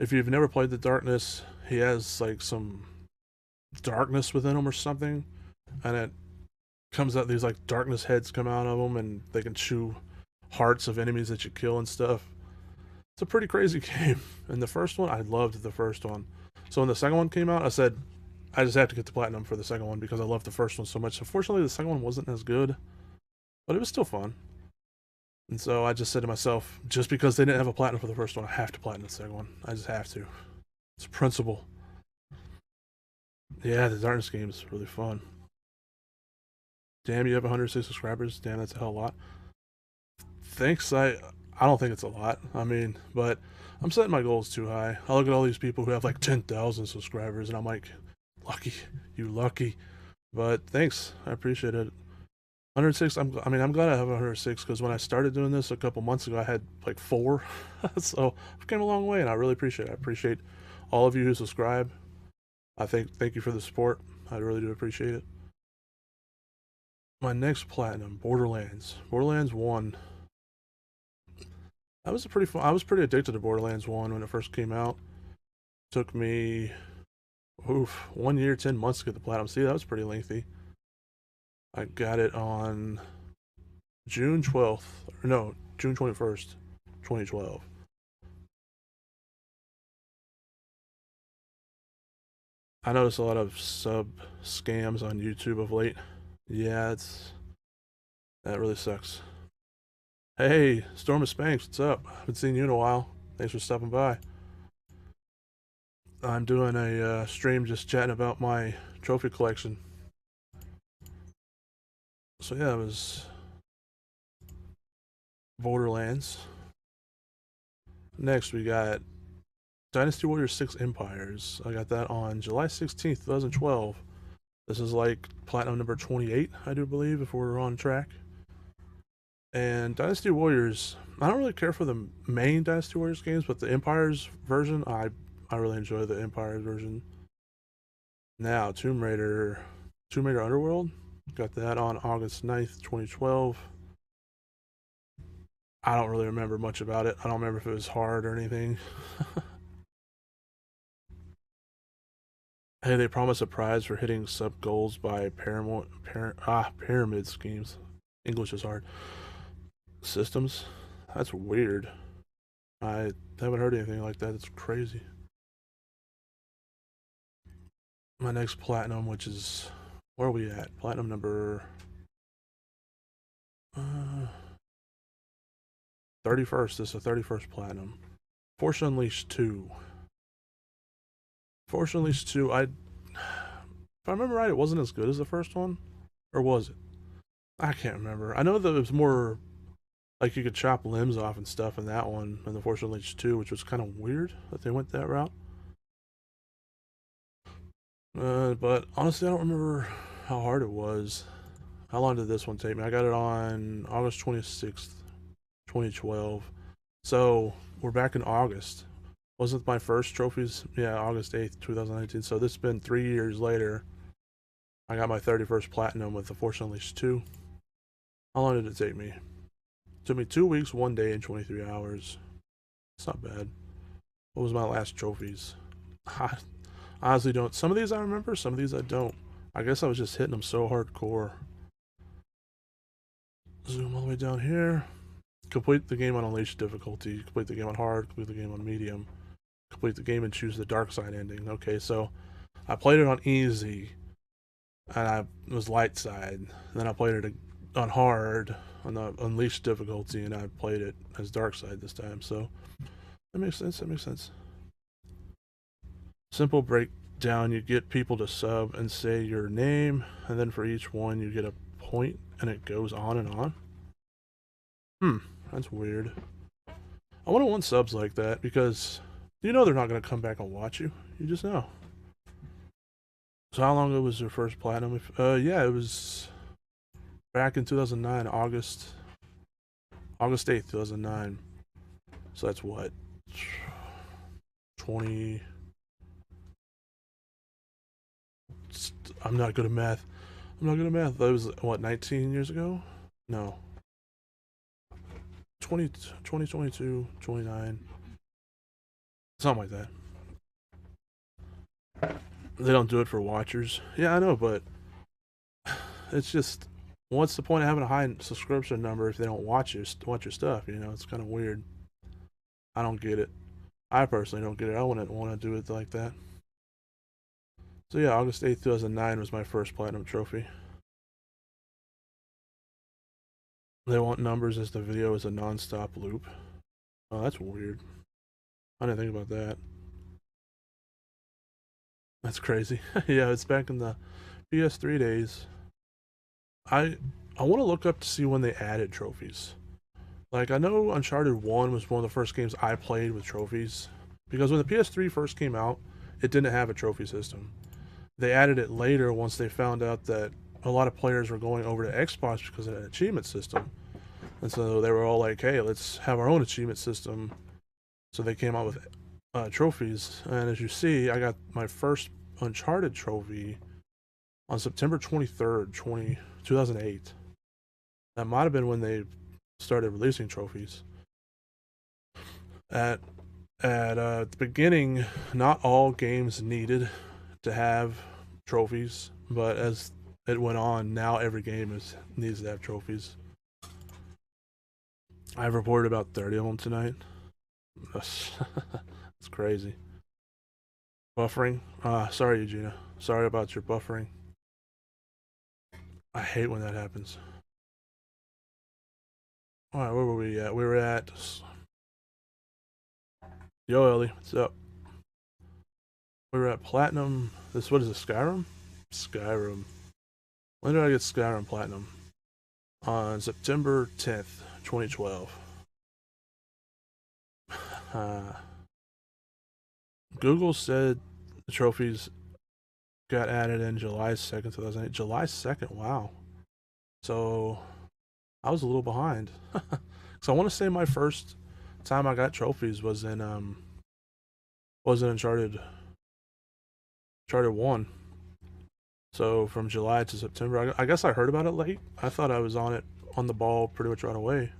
if you've never played the Darkness, he has like some darkness within him or something, and it comes out these like darkness heads come out of them, and they can chew hearts of enemies that you kill and stuff. It's a pretty crazy game. And the first one, I loved the first one. So when the second one came out, I said I just have to get the platinum for the second one because I loved the first one so much. Unfortunately, the second one wasn't as good, but it was still fun. And so I just said to myself, just because they didn't have a platinum for the first one, I have to platinum the second one. I just have to. It's a principle. Yeah, the Darkness game is really fun. Damn, you have 106 subscribers. Damn, that's a hell of a lot. Thanks. I don't think it's a lot. I mean, but I'm setting my goals too high. I look at all these people who have like 10,000 subscribers, and I'm like, lucky, you lucky. But thanks, I appreciate it. 106. I mean, I'm glad I have 106 because when I started doing this a couple months ago, I had like four. So I've came a long way, and I really appreciate it. I appreciate all of you who subscribe. Thank you for the support. I really do appreciate it. My next platinum, Borderlands. Borderlands 1. That was a pretty fun. I was pretty addicted to Borderlands 1 when it first came out. Took me Oof, 1 year, 10 months to get the platinum. See, that was pretty lengthy. I got it on June 12th, or no, June 21st, 2012. I noticed a lot of sub scams on YouTube of late. Yeah, that really sucks. Hey, Storm of Spanx, what's up? Haven't seen you in a while. Thanks for stopping by. I'm doing a stream just chatting about my trophy collection. So yeah, it was Borderlands. Next, we got Dynasty Warriors 6 Empires. I got that on July 16th, 2012. This is like platinum number 28, I do believe, if we're on track. And Dynasty Warriors, I don't really care for the main Dynasty Warriors games, but the Empires version, I really enjoy the Empires version. Now, Tomb Raider Underworld, got that on August 9th, 2012. I don't really remember much about it. I don't remember if it was hard or anything. Hey, they promise a prize for hitting sub goals by pyramid schemes. English is hard. Systems? That's weird. I haven't heard anything like that. It's crazy. My next platinum, which is, where are we at? Platinum number 31st. This is the 31st platinum. Force Unleashed 2. Force Unleashed 2, if I remember right, it wasn't as good as the first one? Or was it? I can't remember. I know that it was more like you could chop limbs off and stuff in that one, and the Force Unleashed 2, which was kind of weird that they went that route. But honestly, I don't remember how hard it was. How long did this one take me? I got it on August 26th, 2012. So we're back in August. Wasn't my first trophies? Yeah, August 8th, 2019. So this has been 3 years later. I got my 31st platinum with the Force Unleashed 2. How long did it take me? It took me 2 weeks, 1 day, and 23 hours. It's not bad. What was my last trophies? I honestly don't. Some of these I remember, some of these I don't. I guess I was just hitting them so hardcore. Zoom all the way down here. Complete the game on Unleashed difficulty. Complete the game on hard. Complete the game on medium. Complete the game and choose the dark side ending. Okay, so I played it on easy, and I was light side. And then I played it on hard on the Unleashed difficulty, and I played it as dark side this time. So that makes sense. That makes sense. Simple breakdown: you get people to sub and say your name, and then for each one you get a point, and it goes on and on. That's weird. I wouldn't want subs like that because you know they're not going to come back and watch you. You just know. So how long ago was your first platinum? Yeah, it was back in 2009, August 8th, 2009. So that's what, 20. I'm not good at math. That was what, 19 years ago? No. 2022, 29. Something like that. They don't do it for watchers. Yeah, I know, but it's just, what's the point of having a high subscription number if they don't watch your stuff? You know, it's kind of weird. I don't get it. I personally don't get it. I wouldn't want to do it like that. So yeah, August 8th, 2009 was my first platinum trophy. They want numbers as the video is a non-stop loop. Oh, that's weird. I didn't think about that. That's crazy. Yeah, it's back in the PS3 days. I want to look up to see when they added trophies. Like, I know Uncharted 1 was one of the first games I played with trophies. Because when the PS3 first came out, it didn't have a trophy system. They added it later once they found out that a lot of players were going over to Xbox because of an achievement system. And so they were all like, hey, let's have our own achievement system. So they came out with trophies. And as you see, I got my first Uncharted trophy on September 23rd, 2008. That might have been when they started releasing trophies. At the beginning, not all games needed to have trophies, but as it went on, now every game needs to have trophies. I've reported about 30 of them tonight. It's crazy. Buffering. Sorry, Eugenia. Sorry about your buffering. I hate when that happens. Alright, where were we at? We were at... Yo, Ellie, what's up? We were at Platinum. What is it, Skyrim? Skyrim. When did I get Skyrim Platinum? On September 10th, 2012. Google said the trophies got added in July 2nd, 2008. July 2nd, wow. So, I was a little behind. So I want to say my first time I got trophies was in Uncharted 1. So from July to September, I guess I heard about it late. I thought I was on the ball pretty much right away,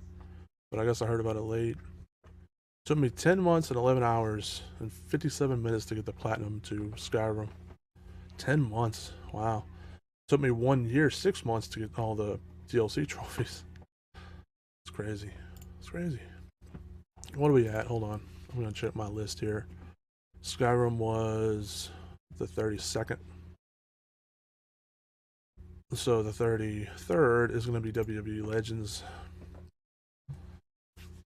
but I guess I heard about it late. It took me 10 months and 11 hours and 57 minutes to get the platinum to Skyrim. 10 months, wow. It took me 1 year, 6 months to get all the DLC trophies. It's crazy. It's crazy. What are we at? Hold on. I'm gonna check my list here. Skyrim was the 32nd. So the 33rd is going to be WWE Legends.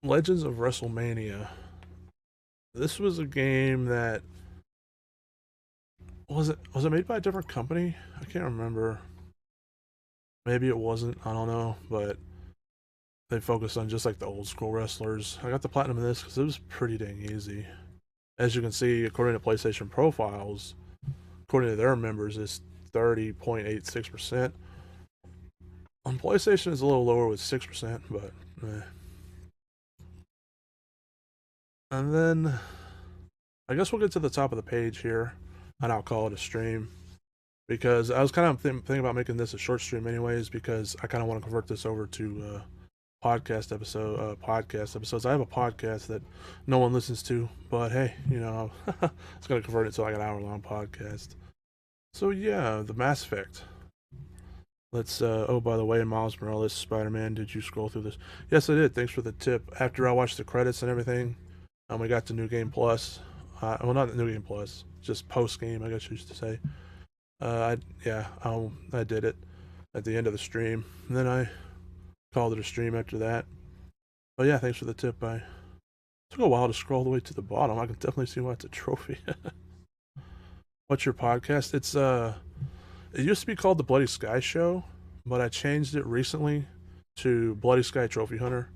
Legends of WrestleMania. This was a game that... Was it made by a different company? I can't remember. Maybe it wasn't. I don't know. But they focused on just like the old school wrestlers. I got the platinum in this because it was pretty dang easy. As you can see, according to PlayStation Profiles, according to their members, it's 30.86%. On PlayStation, it's a little lower with 6%, but eh. And then, I guess we'll get to the top of the page here, and I'll call it a stream. Because I was kind of thinking about making this a short stream anyways, because I kind of want to convert this over to podcast episodes. I have a podcast that no one listens to, but hey, you know, it's going to convert it to like an hour-long podcast. So yeah, the Mass Effect. Let's, oh, by the way, Miles Morales, Spider-Man, did you scroll through this? Yes, I did. Thanks for the tip. After I watched the credits and everything, we got to New Game Plus. Well, not New Game Plus, just post-game, I guess you used to say. I did it at the end of the stream. And then I called it a stream after that. But yeah, thanks for the tip. It took a while to scroll all the way to the bottom. I can definitely see why it's a trophy. What's your podcast? It's it used to be called the Bloody Sky Show, but I changed it recently to Bloody Sky Trophy Hunter.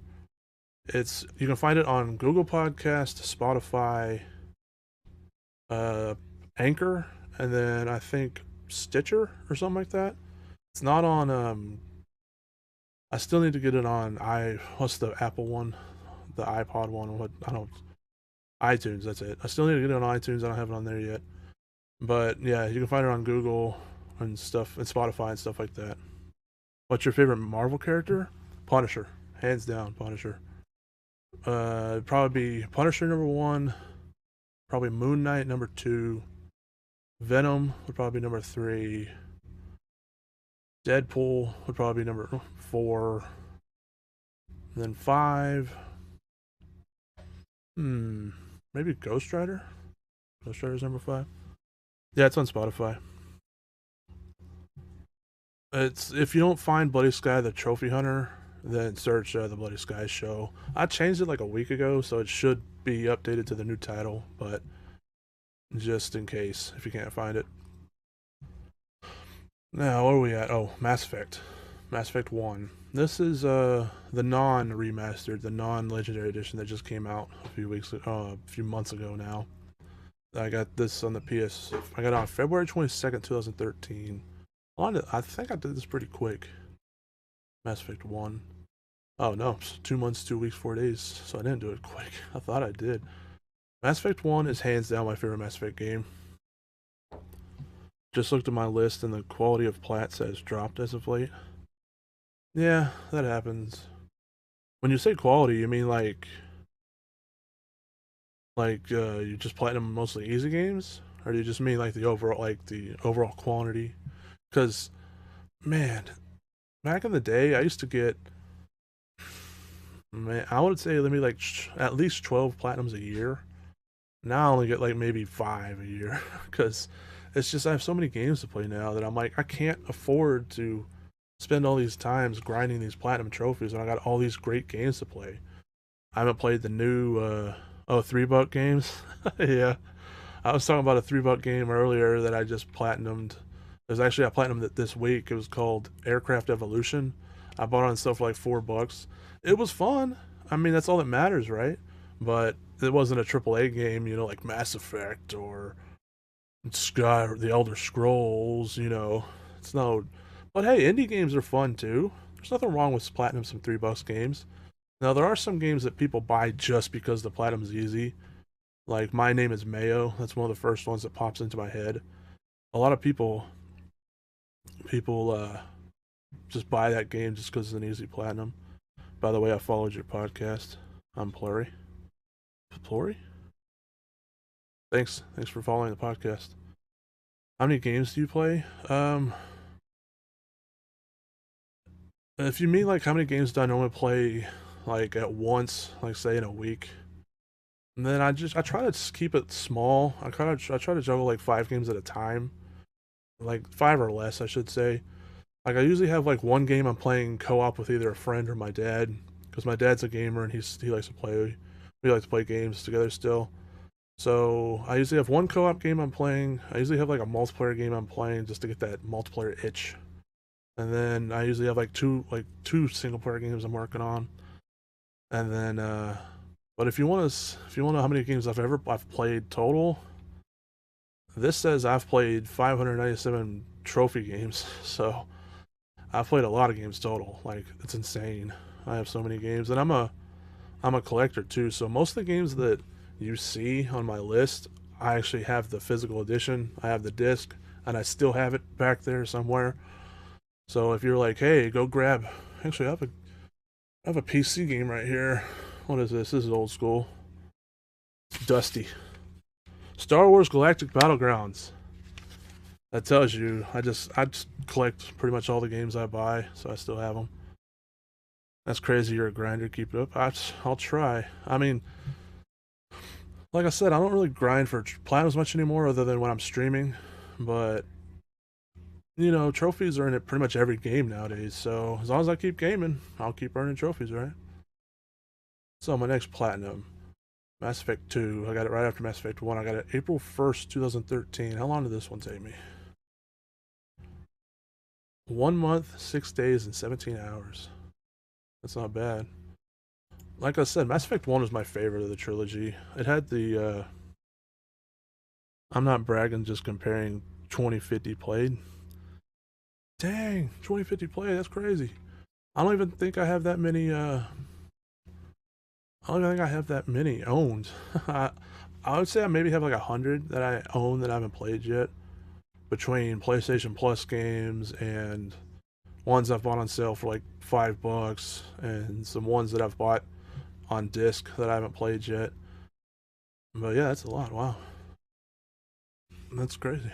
You can find it on Google Podcast, Spotify, Anchor, and then I think Stitcher or something like that. It's not on I still need to get it on what's the Apple one? The iPod one, iTunes, that's it. I still need to get it on iTunes. I don't have it on there yet. But yeah, you can find it on Google and stuff, and Spotify and stuff like that. What's your favorite Marvel character? Punisher. Hands down, Punisher. Probably be Punisher number 1. Probably Moon Knight number 2. Venom would probably be number 3. Deadpool would probably be number 4. And then 5. Maybe Ghost Rider? Ghost Rider's number 5. Yeah, it's on Spotify. If you don't find Bloody Sky the Trophy Hunter, then search the Bloody Sky Show. I changed it like a week ago, so it should be updated to the new title, but just in case, if you can't find it. Now, where are we at? Oh, Mass Effect. Mass Effect 1. This is the non-remastered, the non-legendary edition that just came out a few months ago now. I got this on the PS. I got it on February 22nd, 2013. I think I did this pretty quick. Mass Effect 1. Oh no, 2 months, 2 weeks, 4 days. So I didn't do it quick. I thought I did. Mass Effect 1 is hands down my favorite Mass Effect game. Just looked at my list and the quality of plats has dropped as of late. Yeah, that happens. When you say quality, you mean like you just platinum mostly easy games? or do you just mean like the overall quantity? Because man, back in the day, I used to get, man, I would say let me like at least 12 platinums a year. Now I only get like maybe 5 a year because it's just I have so many games to play now that I'm like I can't afford to spend all these times grinding these platinum trophies when I got all these great games to play. I haven't played the new $3 games. Yeah, I was talking about a $3 game earlier that I just platinumed. There's actually I platinumed it this week. It was called Aircraft Evolution. I bought it on stuff for like $4. It was fun. I mean, that's all that matters, right? But it wasn't a AAA game, you know, like Mass Effect or Sky or the Elder Scrolls. You know, it's no. But hey, indie games are fun too. There's nothing wrong with platinum some $3 games. Now there are some games that people buy just because the platinum's easy. Like My Name is Mayo. That's one of the first ones that pops into my head. A lot of people just buy that game just because it's an easy platinum. By the way, I followed your podcast. I'm Plurry. Plurry? Thanks for following the podcast. How many games do you play? If you mean like how many games do I normally play like at once, like say in a week, and then I try to just keep it small. I try to juggle like 5 games at a time, like 5 or less, I should say. Like I usually have like one game I'm playing co-op with either a friend or my dad, because my dad's a gamer and he likes to play. We like to play games together still. So I usually have one co-op game I'm playing. I usually have like a multiplayer game I'm playing just to get that multiplayer itch. And then I usually have like two single player games I'm working on. And then but if you want to know how many games I've played total, this says I've played 597 trophy games. So I've played a lot of games total. Like it's insane. I have so many games, and I'm a collector too. So most of the games that you see on my list, I actually have the physical edition. I have the disc, and I still have it back there somewhere. So if you're like, hey, go grab. Actually, I have a PC game right here. What is this? This is old school. It's Dusty. Star Wars Galactic Battlegrounds. That tells you I just collect pretty much all the games I buy, so I still have them. That's crazy. You're a grinder. Keep it up. I'll try. I mean, like I said, I don't really grind for platinums much anymore, other than when I'm streaming. But you know, trophies are in it pretty much every game nowadays. So as long as I keep gaming, I'll keep earning trophies, right? So my next platinum, Mass Effect 2. I got it right after Mass Effect 1. I got it April 1st, 2013. How long did this one take me? 1 month, 6 days, and 17 hours. That's not bad. Like I said, Mass Effect 1 was my favorite of the trilogy. It had I'm not bragging, just comparing 2050 played. Dang, 2050 played, that's crazy. I don't even think I have that many, I don't even think I have that many owned. I would say I maybe have like 100 that I own that I haven't played yet. Between PlayStation Plus games and ones I've bought on sale for like $5 and some ones that I've bought on disc that I haven't played yet. But yeah, that's a lot. Wow. That's crazy.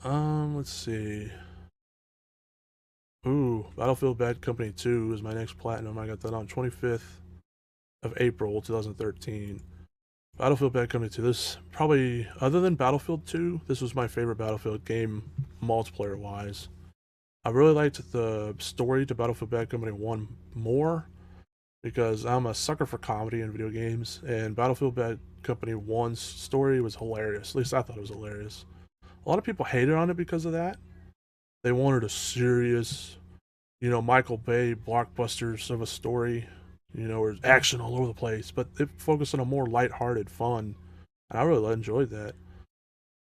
Let's see. Ooh, Battlefield Bad Company 2 is my next platinum. I got that on 25th of April 2013. Battlefield Bad Company 2. This probably, other than Battlefield 2, this was my favorite Battlefield game multiplayer wise. I really liked the story to Battlefield Bad Company 1 more because I'm a sucker for comedy in video games, and Battlefield Bad Company 1's story was hilarious. At least I thought it was hilarious. A lot of people hated on it because of that. They wanted a serious, you know, Michael Bay blockbusters of a story, you know, where there's action all over the place, but it focused on a more lighthearted fun. And I really enjoyed that. It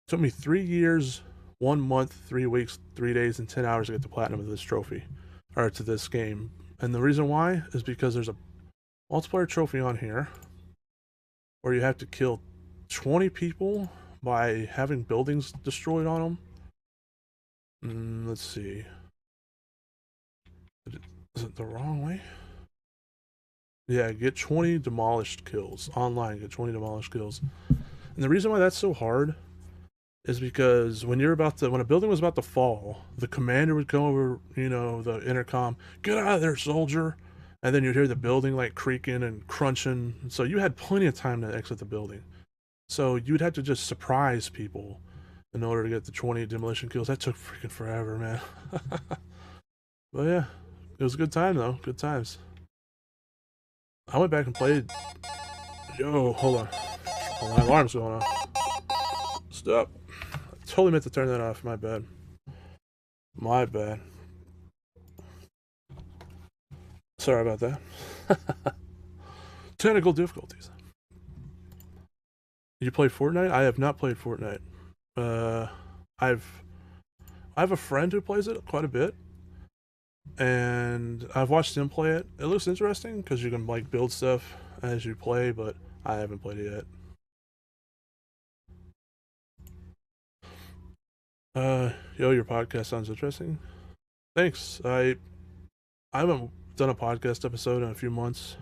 took me 3 years, 1 month, 3 weeks, 3 days, and 10 hours to get the platinum of this trophy, or to this game. And the reason why is because there's a multiplayer trophy on here where you have to kill 20 people by having buildings destroyed on them. Let's see. Is it the wrong way? Yeah, get 20 demolished kills. Online, get 20 demolished kills. And the reason why that's so hard is because when a building was about to fall, the commander would come over, the intercom, get out of there, soldier. And then you'd hear the building like creaking and crunching. So you had plenty of time to exit the building. So you'd have to just surprise people in order to get the 20 demolition kills. That took freaking forever, man. But yeah, it was a good time though. Good times. I went back and played. Yo, hold on. Oh, my alarm's going off. Stop. I totally meant to turn that off. My bad. My bad. Sorry about that. Technical difficulties. You play Fortnite? I have not played Fortnite. I have a friend who plays it quite a bit, and I've watched him play it. It looks interesting because you can like build stuff as you play, but I haven't played it yet. Yo, your podcast sounds interesting. Thanks. I haven't done a podcast episode in a few months.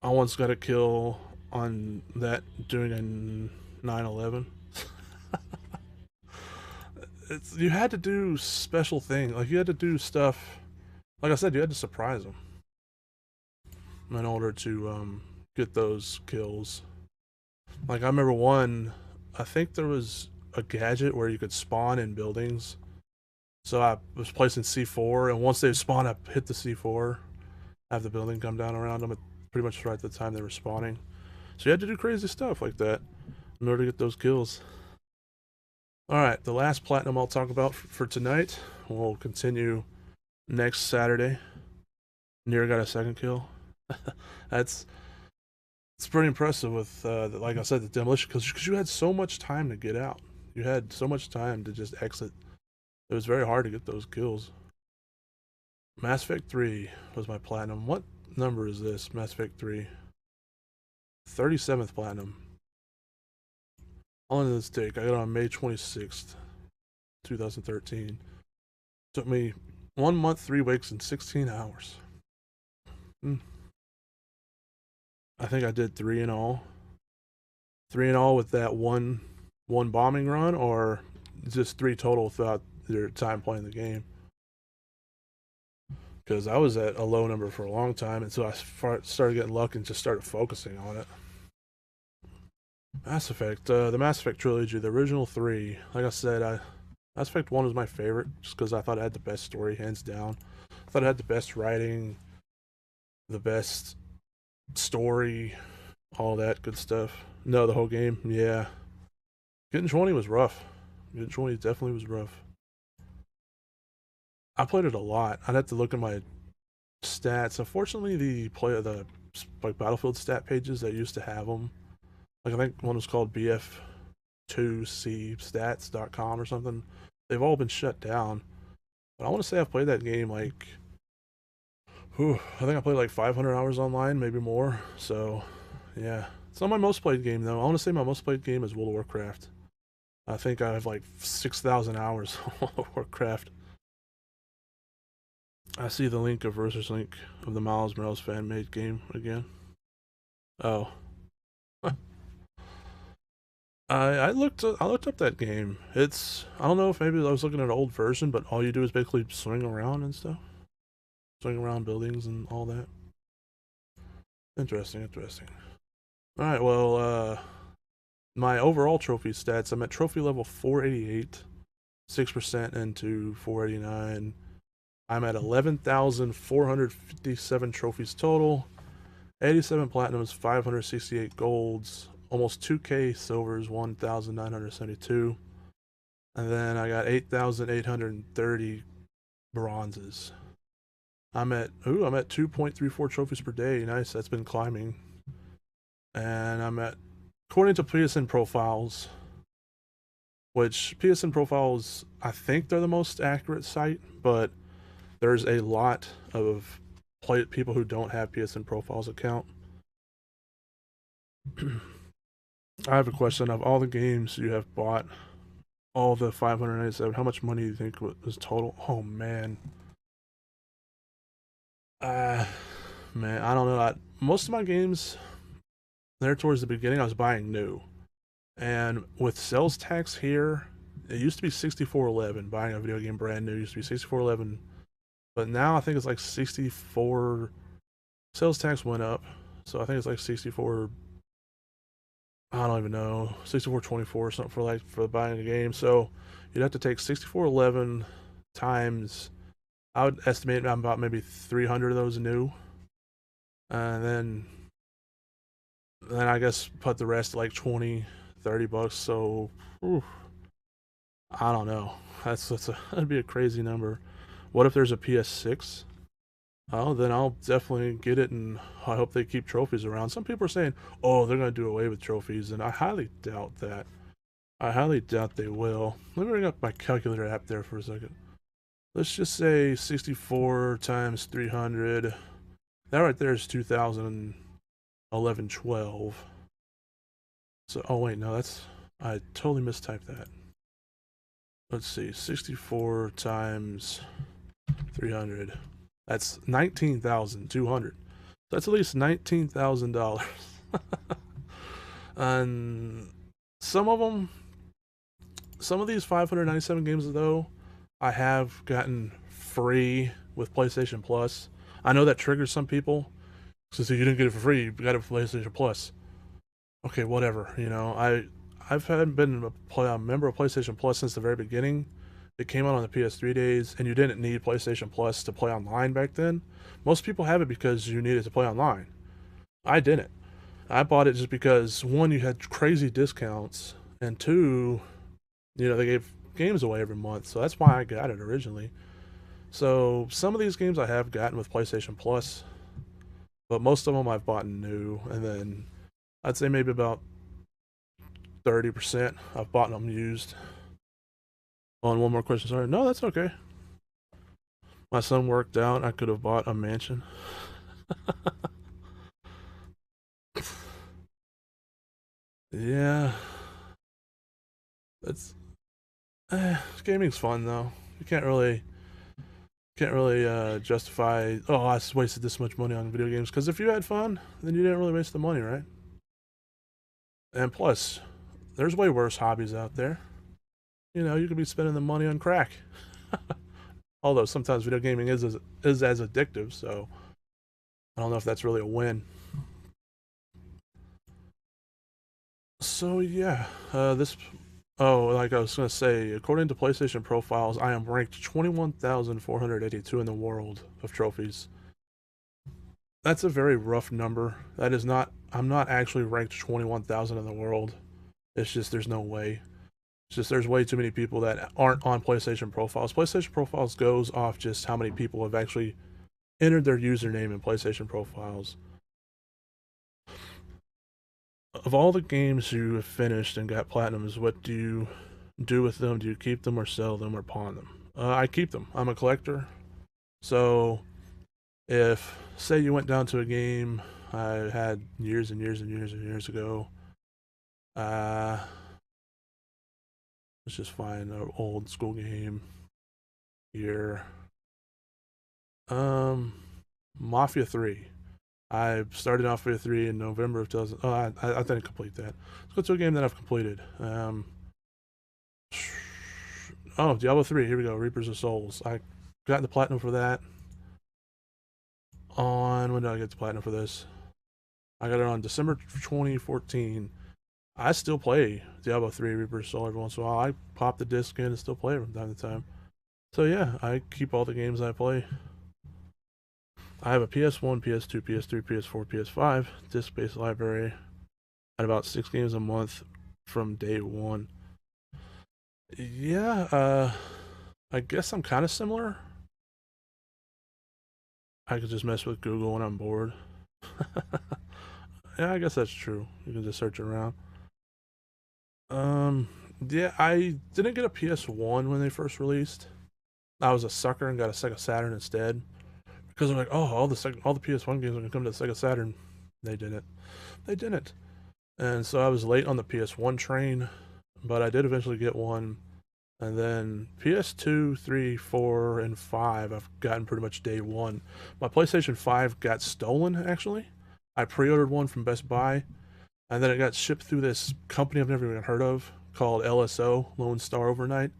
I once got a kill on that doing a 9/11. You had to do special things. Like you had to do stuff. Like I said, you had to surprise them in order to get those kills. Like I remember one. I think there was a gadget where you could spawn in buildings. So I was placing C4, and once they spawn, I hit the C4, have the building come down around them at pretty much right at the time they were spawning. So you had to do crazy stuff like that in order to get those kills. Alright, the last platinum I'll talk about for tonight. We'll continue next Saturday. Nier got a second kill. It's pretty impressive with, like I said, the demolition, because you had so much time to get out. You had so much time to just exit. It was very hard to get those kills. Mass Effect 3 was my platinum. What number is this? Mass Effect 3. 37th platinum. How long did this take? I got it on May 26th, 2013. Took me 1 month, 3 weeks, and 16 hours. I think I did 3 in all. 3 in all with that one bombing run, or just 3 total throughout your time playing the game. Because I was at a low number for a long time until I started getting lucky and just started focusing on it. Mass Effect, the Mass Effect trilogy, the original 3. Like I said, Mass Effect 1 was my favorite just because I thought it had the best story, hands down. I thought it had the best writing, the best story, all that good stuff. No, the whole game, yeah. Getting 20 was rough. Getting 20 definitely was rough. I played it a lot. I'd have to look at my stats. Unfortunately, the Battlefield stat pages that used to have them, like I think one was called BF2CStats.com or something. They've all been shut down. But I want to say I've played that game like, I think I played like 500 hours online, maybe more. So, yeah. It's not my most played game though. I want to say my most played game is World of Warcraft. I think I have like 6,000 hours of World of Warcraft. I see the link of Versus Link of the Miles Morales fan-made game again. Oh. I looked up that game. I don't know if maybe I was looking at an old version, but all you do is basically swing around and stuff. Swing around buildings and all that. Interesting. Alright, well, my overall trophy stats, I'm at trophy level 488, 6% into 489. I'm at 11,457 trophies total, 87 platinums, 568 golds, almost 2k silvers, 1,972, and then I got 8,830 bronzes. I'm at 2.34 trophies per day. Nice, that's been climbing. And I'm at, according to PSN profiles, which PSN profiles, I think they're the most accurate site, but there's a lot of people who don't have PSN profiles account. I have a question. Of all the games you have bought, all the 597, how much money do you think was total? Oh man. Man, I don't know. Most of my games, there towards the beginning, I was buying new. And with sales tax here, it used to be 64.11. Buying a video game brand new used to be 64.11, but now I think it's like 64. Sales tax went up, so I think it's like 64. I don't even know, 64.24 or something for buying a game. So you'd have to take 64.11 times. I would estimate about maybe 300 of those new, and then I guess put the rest like 20, $30. So, oof, I don't know. That'd be a crazy number. What if there's a PS6? Oh, then I'll definitely get it, and I hope they keep trophies around. Some people are saying, "Oh, they're gonna do away with trophies," and I highly doubt that. I highly doubt they will. Let me bring up my calculator app there for a second. Let's just say 64 times 300. That right there is 2011, 12. So, oh wait, no, I totally mistyped that. Let's see, 64 times 300. That's 19,200. That's at least $19,000. And some of these 597 games though, I have gotten free with PlayStation Plus. I know that triggers some people. So you didn't get it for free, you got it for PlayStation Plus. Okay, whatever. I've been a member of PlayStation Plus since the very beginning. It came out on the PS3 days, and you didn't need PlayStation Plus to play online back then. Most people have it because you needed to play online. I didn't. I bought it just because, one, you had crazy discounts, and two, they gave games away every month, so that's why I got it originally. So some of these games I have gotten with PlayStation Plus, but most of them I've bought new, and then I'd say maybe about 30% I've bought them used. On one more question, sorry. No, that's okay. My son worked out. I could have bought a mansion. Yeah, that's gaming's fun though. You can't really justify. Oh, I just wasted this much money on video games. Because if you had fun, then you didn't really waste the money, right? And plus, there's way worse hobbies out there. You could be spending the money on crack. Although sometimes video gaming is as addictive, so I don't know if that's really a win. So yeah, this. Oh, like I was gonna say, according to PlayStation profiles, I am ranked 21,482 in the world of trophies. That's a very rough number. That is not. I'm not actually ranked 21,000 in the world. It's just there's no way. It's just there's way too many people that aren't on PlayStation profiles. PlayStation profiles goes off just how many people have actually entered their username in PlayStation profiles. Of all the games you have finished and got platinums, what do you do with them? Do you keep them or sell them or pawn them? I keep them. I'm a collector. So if, say, you went down to a game I had years and years and years and years ago, let's just find an old school game here. Mafia 3. I started Mafia 3 in November of 2000. Oh, I didn't complete that. Let's go to a game that I've completed. Oh, Diablo 3. Here we go. Reapers of Souls. I got the platinum for that. When did I get the platinum for this? I got it on December 2014. I still play Diablo 3 Reapers of Souls every once in a while. I pop the disc in and still play it from time to time. So yeah, I keep all the games I play. I have a PS1, PS2, PS3, PS4, PS5 disc-based library at about 6 games a month from day one. Yeah, I guess I'm kind of similar. I could just mess with Google when I'm bored. Yeah, I guess that's true. You can just search around. Yeah, I didn't get a PS1 when they first released. I was a sucker and got a Sega Saturn instead. Because they're like, oh, all the PS1 games are gonna come to the Sega Saturn. They didn't. They didn't. And so I was late on the PS1 train, but I did eventually get one. And then PS2, 3, 4, and 5, I've gotten pretty much day one. My PlayStation 5 got stolen, actually. I pre ordered one from Best Buy, and then it got shipped through this company I've never even heard of called LSO, Lone Star Overnight.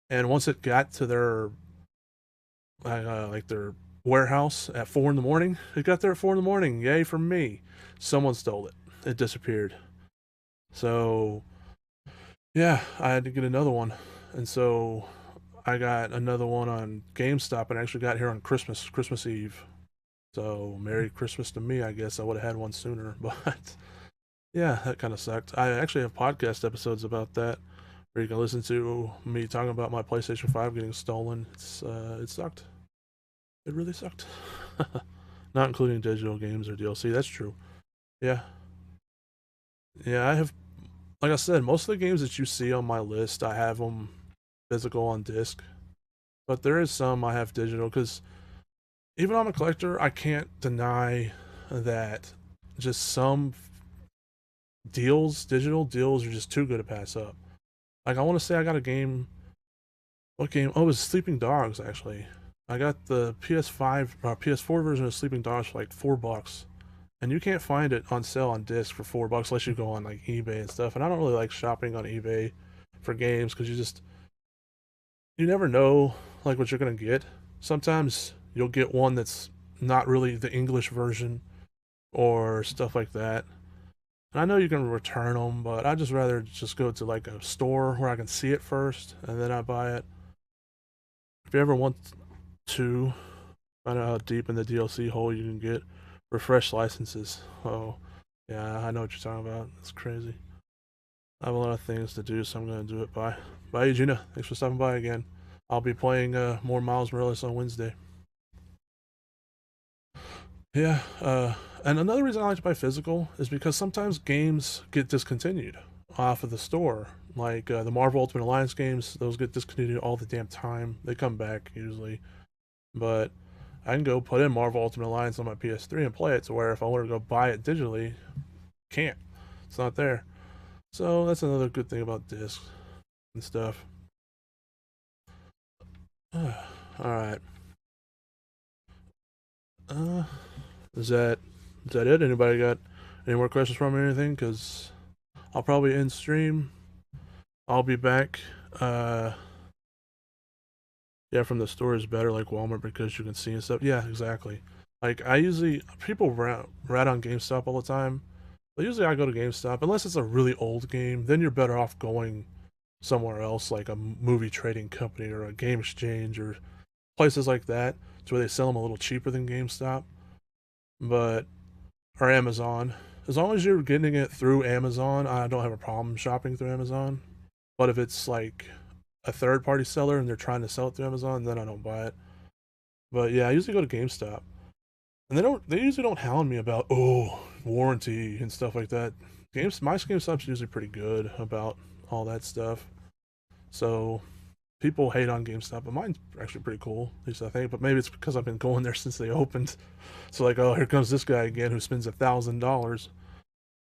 And once it got to their like their warehouse at 4 in the morning, it got there at 4 in the morning. Yay for me! Someone stole it. It disappeared. So yeah, I had to get another one, and so I got another one on GameStop, and I actually got here on Christmas Eve. So Merry Christmas to me, I guess. I would have had one sooner, but yeah, that kind of sucked. I actually have podcast episodes about that where you can listen to me talking about my PlayStation 5 getting stolen. It sucked. It really sucked. Not including digital games or DLC. That's true. Yeah. Yeah, I have, like I said, most of the games that you see on my list, I have them physical on disc. But there is some I have digital because even though I'm a collector, I can't deny that just some digital deals, are just too good to pass up. Like I want to say I got a game. What game? Oh, it was Sleeping Dogs actually. I got the PS5 or PS4 version of Sleeping Dogs for like $4, and you can't find it on sale on disc for $4 unless you go on like eBay and stuff. And I don't really like shopping on eBay for games because you never know like what you're gonna get. Sometimes you'll get one that's not really the English version or stuff like that. And I know you can return them, but I just rather just go to like a store where I can see it first and then I buy it. If you ever want to find out how deep in the DLC hole you can get, refresh licenses. Oh, yeah, I know what you're talking about. It's crazy. I have a lot of things to do, so I'm gonna do it. Bye. Bye, Eugenia. Thanks for stopping by again. I'll be playing more Miles Morales on Wednesday. Yeah, and another reason I like to buy physical is because sometimes games get discontinued off of the store. Like the Marvel Ultimate Alliance games, those get discontinued all the damn time. They come back usually, but I can go put in Marvel Ultimate Alliance on my PS3 and play it. To where if I want to go buy it digitally, can't. It's not there. So that's another good thing about discs and stuff. All right. Uh, is that is that it? Anybody got any more questions from me or anything? Because I'll probably end stream. I'll be back. Yeah, from the store is better, like Walmart, because you can see and stuff. Yeah, exactly. Like I usually people rat on GameStop all the time, but usually I go to GameStop unless it's a really old game. Then you're better off going somewhere else, like a movie trading company or a game exchange or places like that, to where they sell them a little cheaper than GameStop. But or Amazon. As long as you're getting it through Amazon, I don't have a problem shopping through Amazon. But if it's like a third party seller and they're trying to sell it through Amazon, then I don't buy it. But yeah, I usually go to GameStop. And they usually don't hound me about warranty and stuff like that. My GameStop's usually pretty good about all that stuff. So people hate on GameStop, but mine's actually pretty cool, at least I think. But maybe it's because I've been going there since they opened. So like, oh, here comes this guy again who spends $1,000.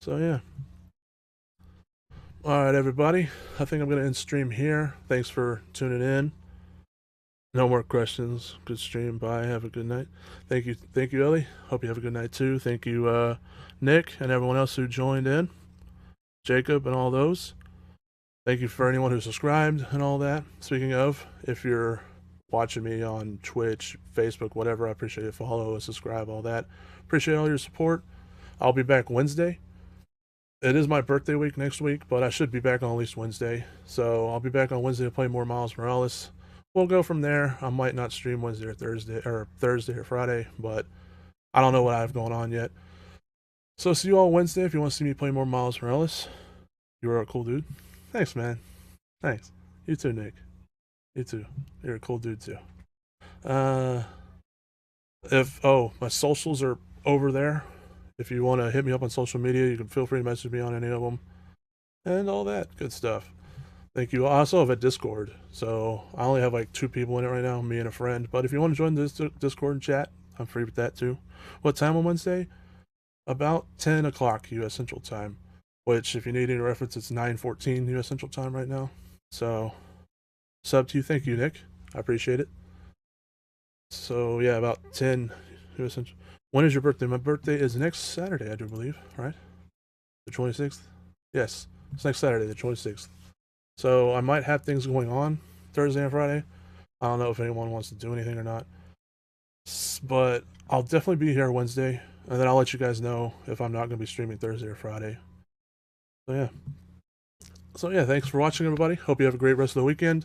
So yeah. All right, everybody. I think I'm gonna end stream here. Thanks for tuning in. No more questions. Good stream. Bye. Have a good night. Thank you, Ellie. Hope you have a good night too. Thank you, Nick, and everyone else who joined in, Jacob, and all those. Thank you for anyone who subscribed and all that. Speaking of, if you're watching me on Twitch, Facebook, whatever, I appreciate it. Follow, subscribe, all that. Appreciate all your support. I'll be back Wednesday. It is my birthday week next week, but I should be back on at least Wednesday. So I'll be back on Wednesday to play more Miles Morales. We'll go from there. I might not stream Wednesday or Thursday or Friday, but I don't know what I have going on yet. So see you all Wednesday if you want to see me play more Miles Morales. You are a cool dude. Thanks, man. Thanks. You too, Nick. You too. You're a cool dude too. My socials are over there. If you want to hit me up on social media, you can feel free to message me on any of them and all that good stuff. Thank you. I also have a Discord, so I only have like 2 people in it right now, me and a friend. But if you want to join this Discord and chat, I'm free with that too. What time on Wednesday? About 10 o'clock U.S. Central Time, which, if you need any reference, it's 9:14 U.S. Central Time right now. So, sub to you. Thank you, Nick. I appreciate it. So, yeah, about 10 U.S. Central. When is your birthday? My birthday is next Saturday, I do believe, right? The 26th? Yes, it's next Saturday, the 26th. So I might have things going on Thursday and Friday. I don't know if anyone wants to do anything or not. But I'll definitely be here Wednesday, and then I'll let you guys know if I'm not going to be streaming Thursday or Friday. So yeah. Thanks for watching, everybody. Hope you have a great rest of the weekend.